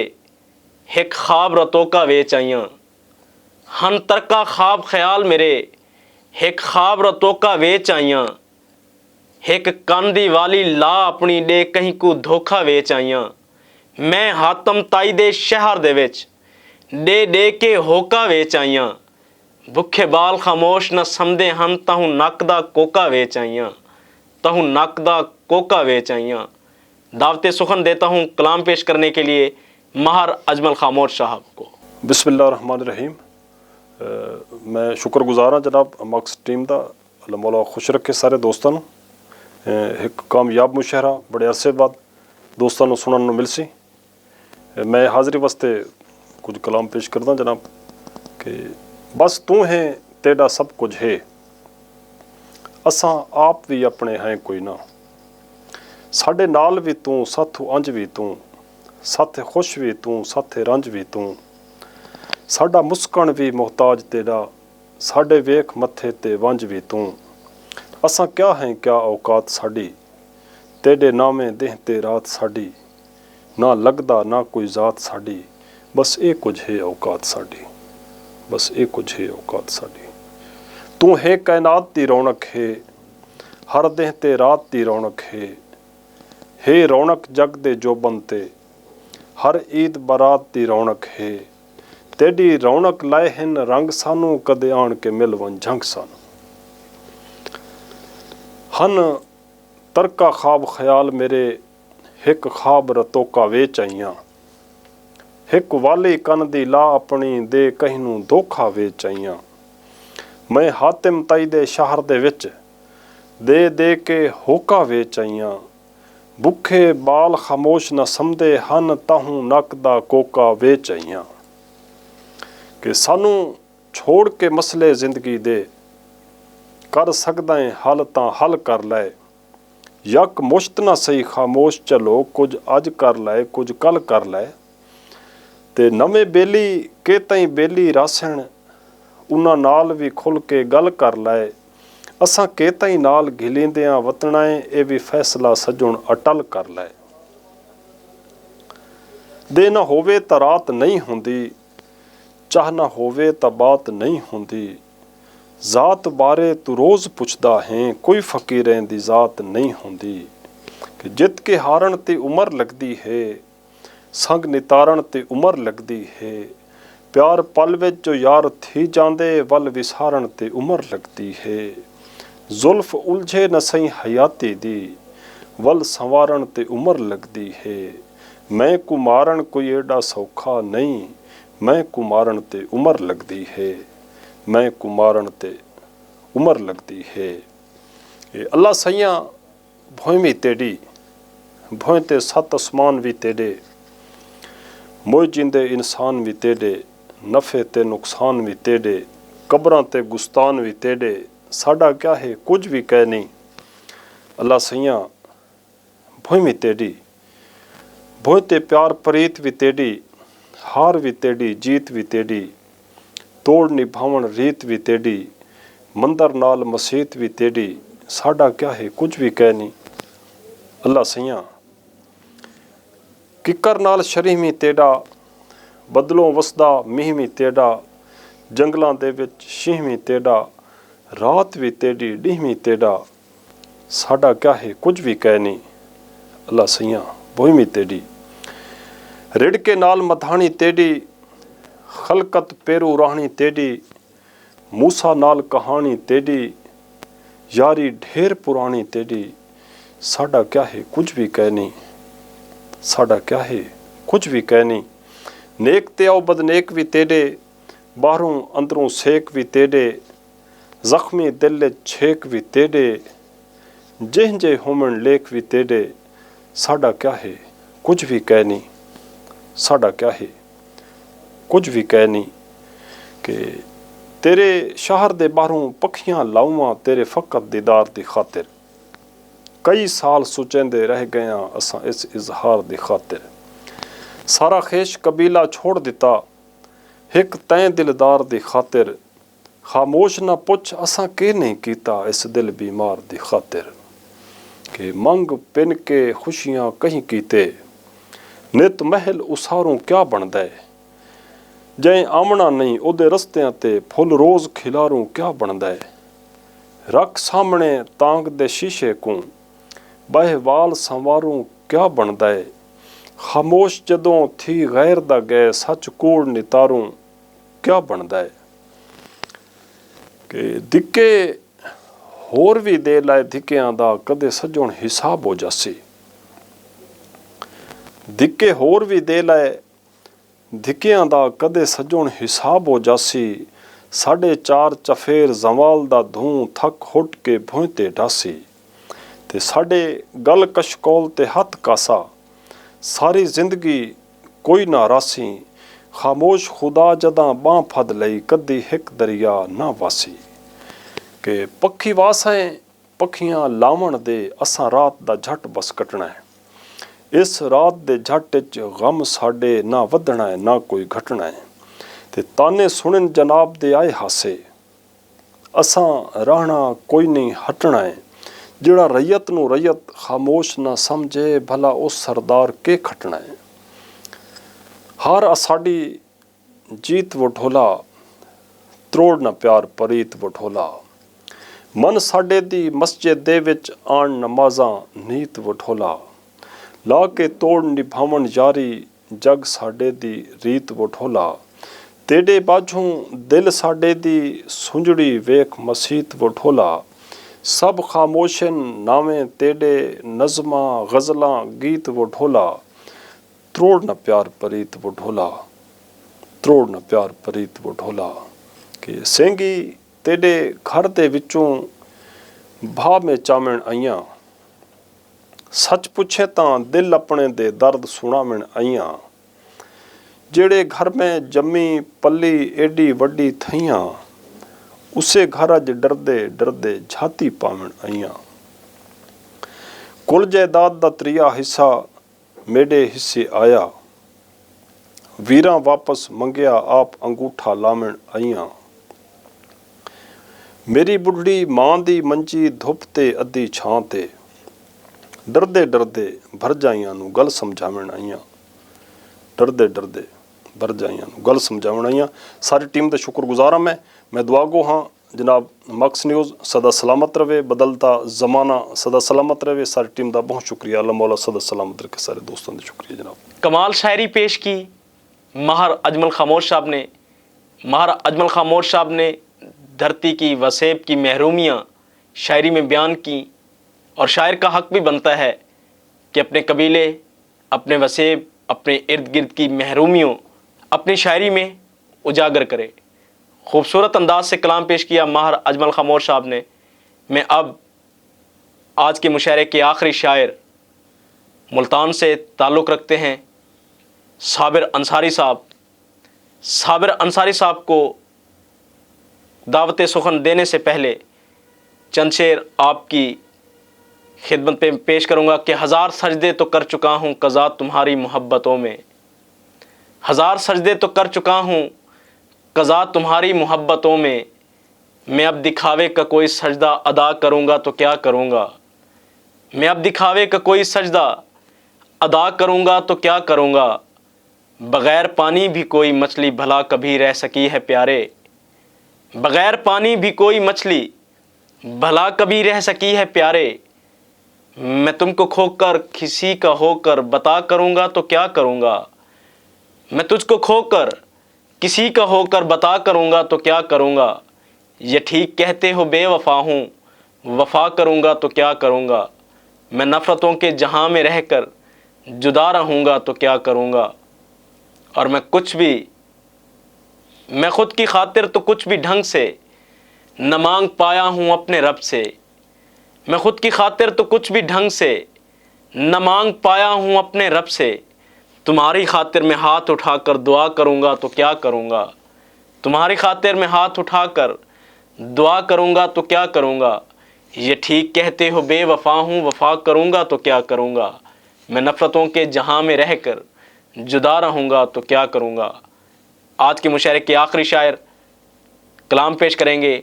हिक ख्वाब रतों का वे चाहियां। हन तरका ख्वाब ख्याल मेरे, हिक ख्वाब रतों का वे चाहियां। हिक कांदी वाली ला अपनी डे कहीं को धोखा वे चाहियां। मैं हातम ताई दे शहर दे विच डे डे के होका वे चाहियां। भुखे बाल खामोश न समदे हन तहु नक दा कोका वे चाहियां, तहु नक दा कोका वे चाहियां। दावत सुखन देता हूँ कलाम पेश करने के लिए माहर अजमल खामोश साहब को। बिस्मिल्लाहिर्रहमानिर्रहीम। मैं शुक्रगुजार हाँ जनाब मक्स टीम का, अल्लाह मौला खुश रखे सारे दोस्तों ਨੂੰ। एक कामयाब मुशायरा बड़े अरसे बाद दोस्तों ਨੂੰ सुनने ਨੂੰ ਮਿਲ ਸੀ। मैं हाज़री वास्ते कुछ कलाम पेश करदा जनाब कि बस तू है तेरा सब कुछ है, असां आप भी अपने हैं कोई ना। साडे नाल भी तू, साथों अंज भी तू, साथे खुश भी तू, साथे रंज भी तू। साडा मुस्कन भी मोहताज तेरा, साडे वेख मत्थे ते वंज भी तू। असां क्या हैं क्या औकात साडी, तेरे नामे देह ते रात साडी। ना लगदा ना कोई ज़ात साडी, बस ये कुछ है औकात साडी, बस ये कुछ है औकात साडी। तू है कायनात दी रौनक है, हर देह ते रात दी रौनक है रौनक जग दे जोबन ते, हर ईद बरात दी रौनक है। तेरी रौनक लाए हिन रंग सानू, कदे आण के मिल वन झंग सानू। हन तरका ख्वाब ख्याल मेरे, हिक ख्वाब रतोका वे चाहियां। हिक वाली कन दी ला अपनी दे कहीं नू धोखा वे चाहियां। मैं हातिम ताई दे शहर दे विच दे दे के होका वे चाहियां। भुखे बाल खामोश न समदे हन ताहू नक दा कोका वे चाहियां। कि सानू छोड़ के मसले जिंदगी दे, कर सकदा है हल तां हल कर लै। यक मुश्त ना सही खामोश चलो, कुछ अज कर लै कुछ कल कर लै। ते नवें बेली के तई बेली रासण, उन्हां नाल भी खुल के गल कर लै। असां के तई नाल घिलींदियां वतना है, ये भी फैसला सजुण अटल कर लै। दे ना होवे तां रात नहीं हुंदी, चाह ना होवे तां बात नहीं हुंदी। ज़ात बारे तू रोज़ पुछदा है, कोई फ़कीरें दी ज़ात नहीं हुंदी। कि जित के हारण ते उमर लगदी है, संग नितारण ते उमर लगदी है। प्यार पल विच जो यार थी जांदे, वल विसारण ते उमर लगदी है। जुल्फ उलझे न सही हयाती दी, वल संवारण ते उमर लगदी है। मैं कुमारण कोई एडा सौखा नहीं, मैं कुमारण ते उमर लगदी है। मैं कुमारण ते उमर लगदी है। ये अल्लाह सैया भोईमी तेरी, भोई ते सत आसमान भी तेरे, मोए जिंदे इंसान भी तेरे, नफ़े ते नुकसान भी तेरे, कब्रां ते गुस्तान भी तेरे। साडा क्या है कुछ भी कह नहीं, अल्लाह सैया भोईमी तेरी, भोई ते प्यार प्रीत भी तेरी, हार भी तेरी जीत भी तेरी। तोड़ निभावण रीत भी तेरी, मंदर नाल मसीत भी तेरी। साडा क्या है कुछ भी कह नहीं, अल्लाह सैया किकर नाल शरीमी तेरा, बदलों वसदा मीहमी तेरा। जंगलां दे विच शीहमी तेरा, रात भी तेरी डीहमी तेरा। साडा क्या है कुछ भी कह नहीं, अल्लाह सैया भोईमी तेरी। रिड़के नाल मधानी तेरी, खलकत पेरू राहनी तेरी। मूसा नाल कहानी तेरी, यारी ढेर पुरानी तेरी। साडा क्या है कुछ भी कह नहीं, साडा क्या है कुछ भी कह नहीं। नेक ते आओ बदनेक भी तेरे, बाहरों अंदरों सेक भी तेरे। जख्मी दिल छेक भी तेरे, ਜਿਹ ਜੇ ਹੋਵਣ ਲੇਖ ਵੀ ਤੇਰੇ, ਸਾਡਾ ਕਿਆ ਹੈ ਕੁਝ ਵੀ ਕਹਿ ਨਹੀਂ, ਸਾਡਾ ਕਿਆ ਹੈ ਕੁਝ ਵੀ ਕਹਿ ਨਹੀਂ। ਕਿ ਤੇਰੇ ਸ਼ਹਿਰ ਦੇ ਬਾਹਰੋਂ ਪੱਖੀਆਂ ਲਾਵਾਂ ਤੇਰੇ ਫਕਤ ਦੀਦਾਰ ਦੀ ਖਾਤਰ, ਕਈ ਸਾਲ ਸੁਚੇਂਦੇ ਰਹਿ ਗਏ ਹਾਂ ਅਸਾਂ ਇਸ ਇਜ਼ਹਾਰ ਦੀ ਖਾਤਰ। ਸਾਰਾ ਖੇਸ਼ ਕਬੀਲਾ ਛੋੜ ਦਿੱਤਾ ਇੱਕ ਤੈਂ ਦਿਲਦਾਰ ਦੀ ਖਾਤਰ, ਖਾਮੋਸ਼ ਨਾ ਪੁੱਛ ਅਸਾਂ ਕਿ ਨਹੀਂ ਕੀਤਾ ਇਸ ਦਿਲ बीमार ਦੀ ਖਾਤਰ। ਕਿ ਮੰਗ ਪਿੰਨ ਕੇ ਖੁਸ਼ੀਆਂ ਕਹੀਂ ਕੀਤੇ, ਨਿਤ ਮਹਿਲ ਉਸਾਰੋਂ ਕਿਆ ਬਣਦਾ ਹੈ, ਜੈ ਆਮਣਾ ਨਹੀਂ ਉਹਦੇ ਰਸਤਿਆਂ ਤੇ ਫੁੱਲ ਰੋਜ਼ ਖਿਲਾਰੋਂ ਕਿਆ ਬਣਦਾ ਹੈ। ਰੱਖ ਸਾਹਮਣੇ ਤਾਂਗ ਦੇ ਸ਼ੀਸ਼ੇ ਕੋ, ਬਹਿਵਾਲ ਸੰਵਾਰੋਂ ਕਿਆ ਬਣਦਾ ਹੈ। ਖਾਮੋਸ਼ ਜਦੋਂ ਥੀ ਗੈਰ ਦਾ ਗਏ, ਸੱਚ ਕੂੜ ਨਿਤਾਰੋਂ ਕਿਆ ਬਣਦਾ ਹੈ। ਕਿ ਦਿੱਕੇ ਹੋਰ ਵੀ ਦੇ ਲਾਏ ਧਿੱਕਿਆਂ ਦਾ, ਕਦੇ ਸੱਜਣ ਹਿਸਾਬ ਹੋ ਜਾਸੀ। ਦਿੱਕੇ ਹੋਰ ਵੀ ਦੇ ਲਾਏ ਧਿੱਕਿਆਂ ਦਾ, ਕਦੇ ਸੱਜਣ ਹਿਸਾਬ ਹੋ ਜਾਸੀ। 4.5 ਚਫੇਰ ਜ਼ਵਾਲ ਦਾ ਧੂੰ, ਥੱਕ ਹੁੱਟ ਕੇ ਭੂੰ ਤੇ ਢਾਸੀ। ਤੇ ਸਾਡੇ ਗਲ ਕਸ਼ਕੋਲ ਤੇ ਹੱਥ ਕਾਸਾ, ਸਾਰੀ ਜ਼ਿੰਦਗੀ ਕੋਈ ਨਾ ਰਾਸੀ। ਖਾਮੋਸ਼ ਖੁਦਾ ਜਦਾਂ ਬਾਂਹ ਫੜ ਲਈ, ਕਦੀ ਇੱਕ ਦਰਿਆ ਨਾ ਵਾਸੀ। ਕਿ ਪੱਖੀ ਵਾਸਾਂ ਪੱਖੀਆਂ ਲਾਵਣ ਦੇ, ਅਸਾਂ ਰਾਤ ਦਾ ਝੱਟ ਬਸ ਕੱਟਣਾ ਹੈ। ਇਸ ਰਾਤ ਦੇ ਝੱਟ 'ਚ ਗਮ ਸਾਡੇ ਨਾ ਵਧਣਾ ਹੈ ਨਾ ਕੋਈ ਘਟਣਾ ਹੈ। ਤੇ ਤਾਨੇ ਸੁਣਨ ਜਨਾਬ ਦੇ ਆਏ ਹਾਸੇ, ਅਸਾਂ ਰਹਿਣਾ ਕੋਈ ਨਹੀਂ ਹਟਣਾ ਹੈ। ਜਿਹੜਾ ਰਈਅਤ ਨੂੰ ਰਈਅਤ ਖਾਮੋਸ਼ ਨਾ ਸਮਝੇ, ਭਲਾ ਉਸ ਸਰਦਾਰ ਕੇ ਖਟਣਾ ਹੈ। ਹਾਰ ਸਾਡੀ ਜੀਤ ਵਢੋਲਾ, ਤਰੋੜ ਨਾ ਪਿਆਰ ਪਰੀਤ ਵਢੋਲਾ। ਮਨ ਸਾਡੇ ਦੀ ਮਸਜਿਦ ਦੇ ਵਿੱਚ ਆਣ ਨਮਾਜ਼ਾਂ ਨੀਤ ਵਢੋਲਾ। ਲਾ ਕੇ ਤੋੜ ਨਿਭਾਵਣ ਯਾਰੀ, ਜਗ ਸਾਡੇ ਦੀ ਰੀਤ ਵਢੋਲਾ। ਤੇਡੇ ਬਾਝੋਂ ਦਿਲ ਸਾਡੇ ਦੀ ਸੁੰਝੜੀ, ਵੇਖ ਮਸੀਤ ਵਢੋਲਾ। ਸਭ ਖਾਮੋਸ਼ਨ ਨਾਵੇਂ ਤੇਡੇ, ਨਜ਼ਮਾਂ ਗਜ਼ਲਾਂ ਗੀਤ ਵਢੋਲਾ। ਤਰੋੜ ਨਾ ਪਿਆਰ ਪਰੀਤ ਵਢੋਲਾ, ਤਰੋੜ ਨਾ ਪਿਆਰ ਪਰੀਤ ਵਢੋਲਾ। ਕਿ ਸਿੰਘੀ ਤੇਡੇ ਘਰ ਦੇ ਵਿੱਚੋਂ ਭਾਅ ਮੇ ਚਾਵਣ ਆਈਆਂ, ਸੱਚ ਪੁੱਛੇ ਤਾਂ ਦਿਲ ਆਪਣੇ ਦੇ ਦਰਦ ਸੁਣਾਵਣ ਆਈਆਂ। ਜਿਹੜੇ ਘਰ ਮੈਂ ਜੰਮੀ ਪੱਲੀ ਏਡੀ ਵੱਡੀ ਥਈਆਂ, ਉਸੇ ਘਰ ਅੱਜ ਡਰਦੇ ਡਰਦੇ ਝਾਤੀ ਪਾਵਣ ਆਈਆਂ। ਕੁਲ ਜਾਇਦਾਦ ਦਾ 3 ਹਿੱਸਾ ਮੇਰੇ ਹਿੱਸੇ ਆਇਆ, ਵੀਰਾਂ ਵਾਪਸ ਮੰਗਿਆ ਆਪ ਅੰਗੂਠਾ ਲਾਵਣ ਆਈਆਂ। ਮੇਰੀ ਬੁੱਢੀ ਮਾਂ ਦੀ ਮੰਜੀ ਧੁੱਪ ਤੇ ਅੱਧੀ ਛਾਂ ਤੇ, ਡਰਦੇ ਡਰਦੇ ਭਰਜਾਈਆਂ ਨੂੰ ਗੱਲ ਸਮਝਾਵਣ ਆਈਆਂ। ਡਰਦੇ ਡਰਦੇ ਭਰਜਾਈਆਂ ਨੂੰ ਗੱਲ ਸਮਝਾਵਣ ਆਈਆਂ। ਸਾਰੀ ਟੀਮ ਦਾ ਸ਼ੁਕਰਗੁਜ਼ਾਰ ਹਾਂ ਮੈਂ ਦੁਆਗੋ ਹਾਂ जनाब मक्स न्यूज़ सदा सलामत रहे, बदलता ज़माना सदा सलामत रहे। सारी टीम का बहुत शुक्रिया, अल्लाह मौला सदा सलामत रखे। सारे दोस्तों का शुक्रिया जनाब। कमाल शायरी पेश की माहर अजमल खामोश साहब ने। माहर अजमल खामोश साहब ने धरती की वसेब की महरूमियाँ शायरी में बयान की, और शायर का हक भी बनता है कि अपने कबीले, अपने वसेब, अपने इर्द गिर्द की महरूमियों अपनी शायरी में उजागर करे। खूबसूरत अंदाज से कलाम पेश किया माहर अजमल खामोश साहब ने। मैं अब आज के मुशायरे के आखिरी शायर मुल्तान से ताल्लुक़ रखते हैं साबिर अंसारी साहब। साबिर अंसारी साहब को दावत सुखन देने से पहले चंद शेर आपकी खिदमत पे पेश करूँगा कि 1000 सजदे तो कर चुका हूँ कज़ा तुम्हारी मोहब्बतों में। 1000 सजदे तो कर चुका हूँ कज़ा तुम्हारी मोहब्बतों में। मैं अब दिखावे का कोई सजदा अदा करूँगा तो क्या करूँगा। मैं अब दिखावे का कोई सजदा अदा करूँगा तो क्या करूँगा। बग़ैर पानी भी कोई मछली भला कभी रह सकी है प्यारे। बग़ैर पानी भी कोई मछली भला कभी रह सकी है प्यारे। मैं तुमको खोकर किसी का होकर बता करूँगा तो क्या करूँगा। मैं तुझको खोकर किसी का होकर बता करूँगा तो क्या करूँगा। ये ठीक कहते हो बेवफा हूँ, वफा करूँगा तो क्या करूँगा। मैं नफ़रतों के जहाँ में रहकर जुदा रहूँगा तो क्या करूँगा। और मैं खुद की खातिर तो कुछ भी ढंग से न मांग पाया हूँ अपने रब से। मैं खुद की खातिर तो कुछ भी ढंग से न मांग पाया हूँ अपने रब से, तुम्हारी खातिर मैं हाथ उठाकर दुआ करूँगा तो क्या करूँगा, तुम्हारी खातिर मैं हाथ उठाकर दुआ करूँगा तो क्या करूँगा, ये ठीक कहते हो बेवफा हूँ वफा करूँगा तो क्या करूँगा, मैं नफ़रतों के जहां में रहकर जुदा रहूँगा तो क्या करूँगा। आज के मुशायरे के आखिरी शायर कलाम पेश करेंगे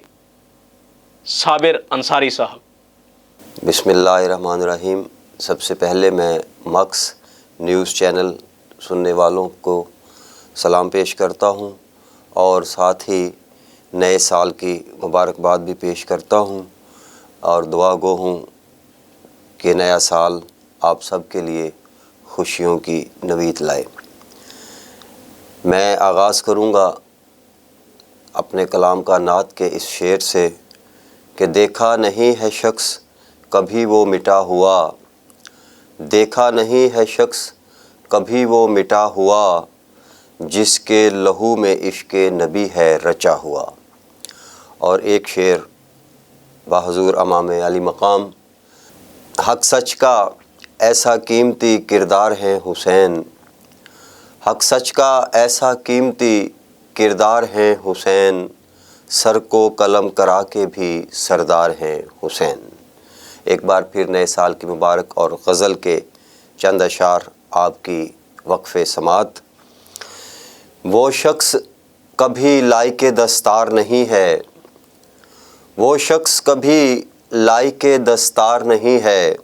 साबिर अंसारी साहब। बिस्मिल्लाहिर्रहमानिर्रहीम। सबसे पहले मैं मक्स न्यूज़ चैनल सुनने वालों को सलाम पेश करता हूं और साथ ही नए साल की मुबारकबाद भी पेश करता हूं और दुआ गो हूं कि नया साल आप सब के लिए खुशियों की नवीद लाए। मैं आगाज़ करूंगा अपने कलाम का नात के इस शेर से कि देखा नहीं है शख्स कभी वो मिटा हुआ, देखा नहीं है शख्स कभी वो मिटा हुआ, जिसके लहू में इश्क़े नबी है रचा हुआ। और एक शेर बहज़ूर इमाम अली मकाम, हक़ सच का ऐसा कीमती किरदार है हुसैन, हक़ सच का ऐसा कीमती किरदार है हुसैन, सर को कलम करा के भी सरदार हैं हुसैन। एक बार फिर नए साल की मुबारक और गज़ल के चंद अशार आपकी वक्फ़े समात। वो शख्स कभी लायके दस्तार नहीं है, वो शख्स कभी लायके दस्तार नहीं है,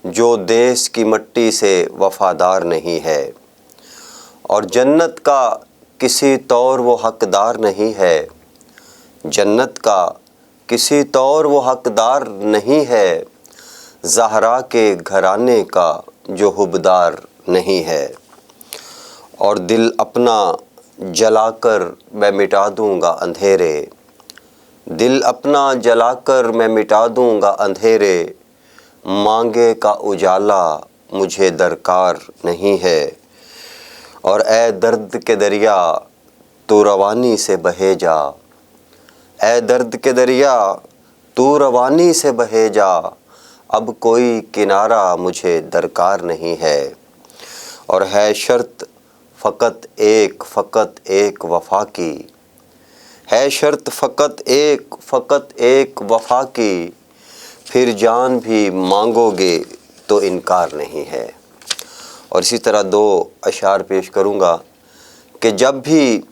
जो देश की मट्टी से वफ़ादार नहीं है, और जन्नत का किसी तौर वो हक़दार नहीं है, जन्नत का किसी तौर वो हक़दार नहीं है, ज़हरा के घराने का जो हुबदार नहीं है। और दिल अपना जलाकर मैं मिटा दूँगा अंधेरे, दिल अपना जलाकर मैं मिटा दूँगा अंधेरे, मांगे का उजाला मुझे दरकार नहीं है। और ए दर्द के दरिया तू रवानी से बहे जा, ए दर्द के दरिया तू रवानी से बहे जा, अब कोई किनारा मुझे दरकार नहीं है। और है शर्त फ़कत एक वफ़ा की, है शर्त फ़कत एक वफ़ा की, फिर जान भी मांगोगे तो इनकार नहीं है। और इसी तरह दो अशार पेश करूँगा कि जब भी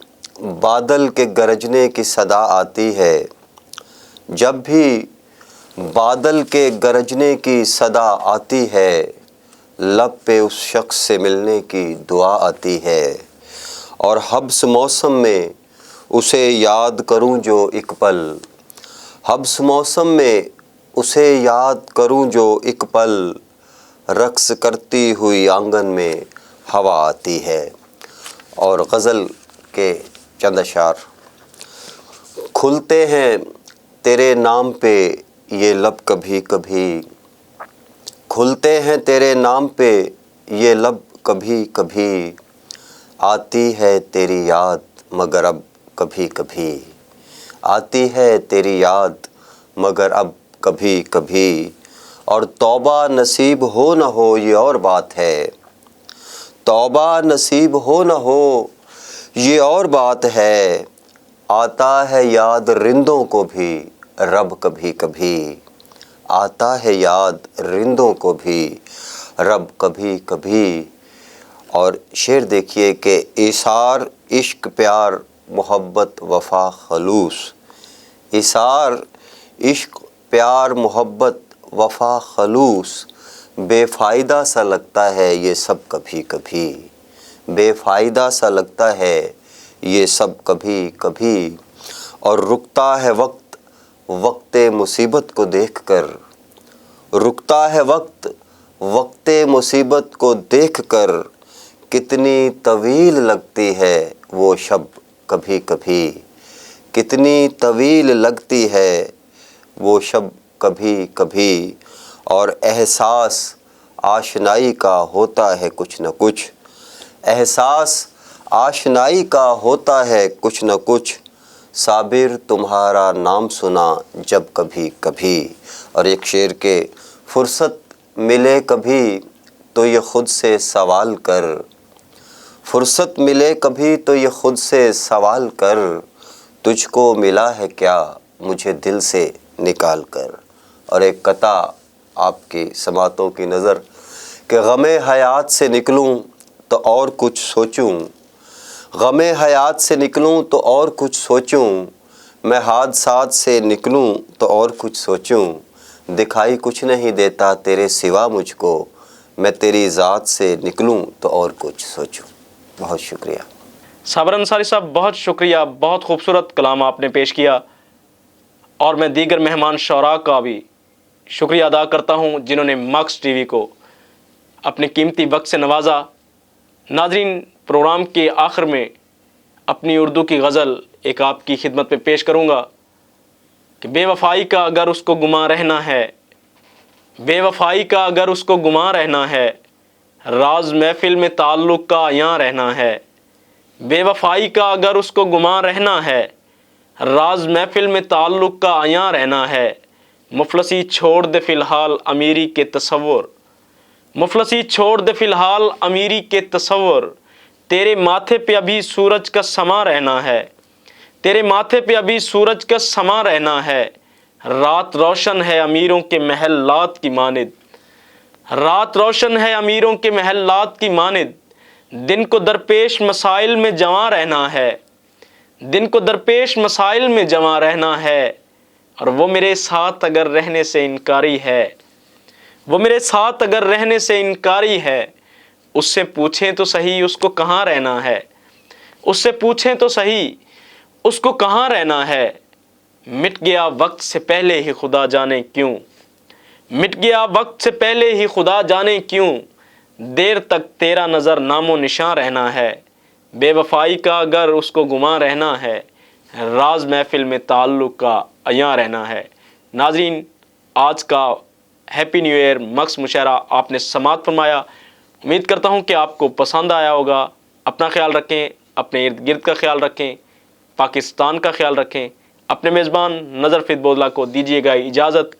बादल के गरजने की सदा आती है, जब भी बादल के गरजने की सदा आती है, लब पे उस शख्स से मिलने की दुआ आती है। और हब्स मौसम में उसे याद करूं जो एक पल, हब्स मौसम में उसे याद करूं जो एक पल, रक्स करती हुई आंगन में हवा आती है। और गज़ल के चंद अशार, खुलते हैं तेरे नाम पे ये लब कभी कभी, खुलते हैं तेरे नाम पे ये लब कभी कभी, आती है तेरी याद मगर अब कभी कभी, आती है तेरी याद मगर अब कभी कभी। और तौबा नसीब हो न हो ये और बात है, तौबा नसीब हो न हो ये और बात है, आता है याद रिंदों को भी रब कभी कभी, आता है याद रिंदों को भी रब कभी कभी। और शेर देखिए कि इसार इश्क प्यार मोहब्बत वफ़ा खलूस, इसार इश्क प्यार मोहब्बत वफ़ा खलूस, बेफ़ायदा सा लगता है ये सब कभी कभी, बेफ़ायदा सा लगता है ये सब कभी कभी। और रुकता है वक्त वक्ते मुसीबत को देखकर, रुकता है वक्त वक्ते मुसीबत को देखकर, कितनी तवील लगती है वो शब कभी कभी, कितनी तवील लगती है वो शब कभी कभी। और एहसास आशनाई का होता है कुछ न कुछ, एहसास आशनाई का होता है कुछ न कुछ, साबिर तुम्हारा नाम सुना जब कभी कभी। اور ایک شعر کے فرصت ملے کبھی تو یہ خود سے سوال کر، فرصت ملے کبھی تو یہ خود سے سوال کر، تجھ کو ملا ہے کیا مجھے دل سے نکال کر۔ اور ایک قطع آپ کی سماعتوں کی نظر کہ غم حیات سے نکلوں تو اور کچھ سوچوں، غم حیات سے نکلوں تو اور کچھ سوچوں، میں حادثات سے نکلوں تو اور کچھ سوچوں، دکھائی کچھ نہیں دیتا تیرے سوا مجھ کو، میں تیری ذات سے نکلوں تو اور کچھ سوچوں۔ بہت شکریہ۔ صابر انصاری صاحب، بہت شکریہ، بہت خوبصورت کلام آپ نے پیش کیا، اور میں دیگر مہمان شعراء کا بھی شکریہ ادا کرتا ہوں جنہوں نے مکس ٹی وی کو اپنے قیمتی وقت سے نوازا۔ ناظرین، پروگرام کے آخر میں اپنی اردو کی غزل ایک آپ کی خدمت میں پیش کروں گا کہ بے وفائی کا اگر اس کو گماں رہنا ہے، بے وفائی کا اگر اس کو گماں رہنا ہے، راز محفل میں تعلق کا عیاں رہنا ہے، بے وفائی کا اگر اس کو گماں رہنا ہے، راز محفل میں تعلق کا عیاں رہنا ہے، مفلسی چھوڑ دے فی الحال امیری کے تصور، مفلسی چھوڑ دے فی الحال امیری کے تصور، تیرے ماتھے پہ ابھی سورج کا سما رہنا ہے، تیرے ماتھے پہ ابھی سورج کا سما رہنا ہے، رات روشن ہے امیروں کے محلات کی مانند، رات روشن ہے امیروں کے محلات کی مانند، دن کو درپیش مسائل میں جواں رہنا ہے، دن کو درپیش مسائل میں جواں رہنا ہے، اور وہ میرے ساتھ اگر رہنے سے انکاری ہے، وہ میرے ساتھ اگر رہنے سے انکاری ہے، اس سے پوچھیں تو صحیح اس کو کہاں رہنا ہے، اس سے پوچھیں تو صحیح اس کو کہاں رہنا ہے، مٹ گیا وقت سے پہلے ہی خدا جانے کیوں، مٹ گیا وقت سے پہلے ہی خدا جانے کیوں، دیر تک تیرا نظر نام و نشاں رہنا ہے، بے وفائی کا اگر اس کو گماں رہنا ہے، راز محفل میں تعلق کا عیاں رہنا ہے۔ ناظرین، آج کا ہیپی نیو ایئر مکس مشاعرہ آپ نے سماعت فرمایا، امید کرتا ہوں کہ آپ کو پسند آیا ہوگا۔ اپنا خیال رکھیں، اپنے ارد گرد کا خیال رکھیں، پاکستان کا خیال رکھیں۔ اپنے میزبان نظر فید بودلہ کو دیجیے گا اجازت۔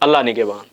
اللہ نگہبان۔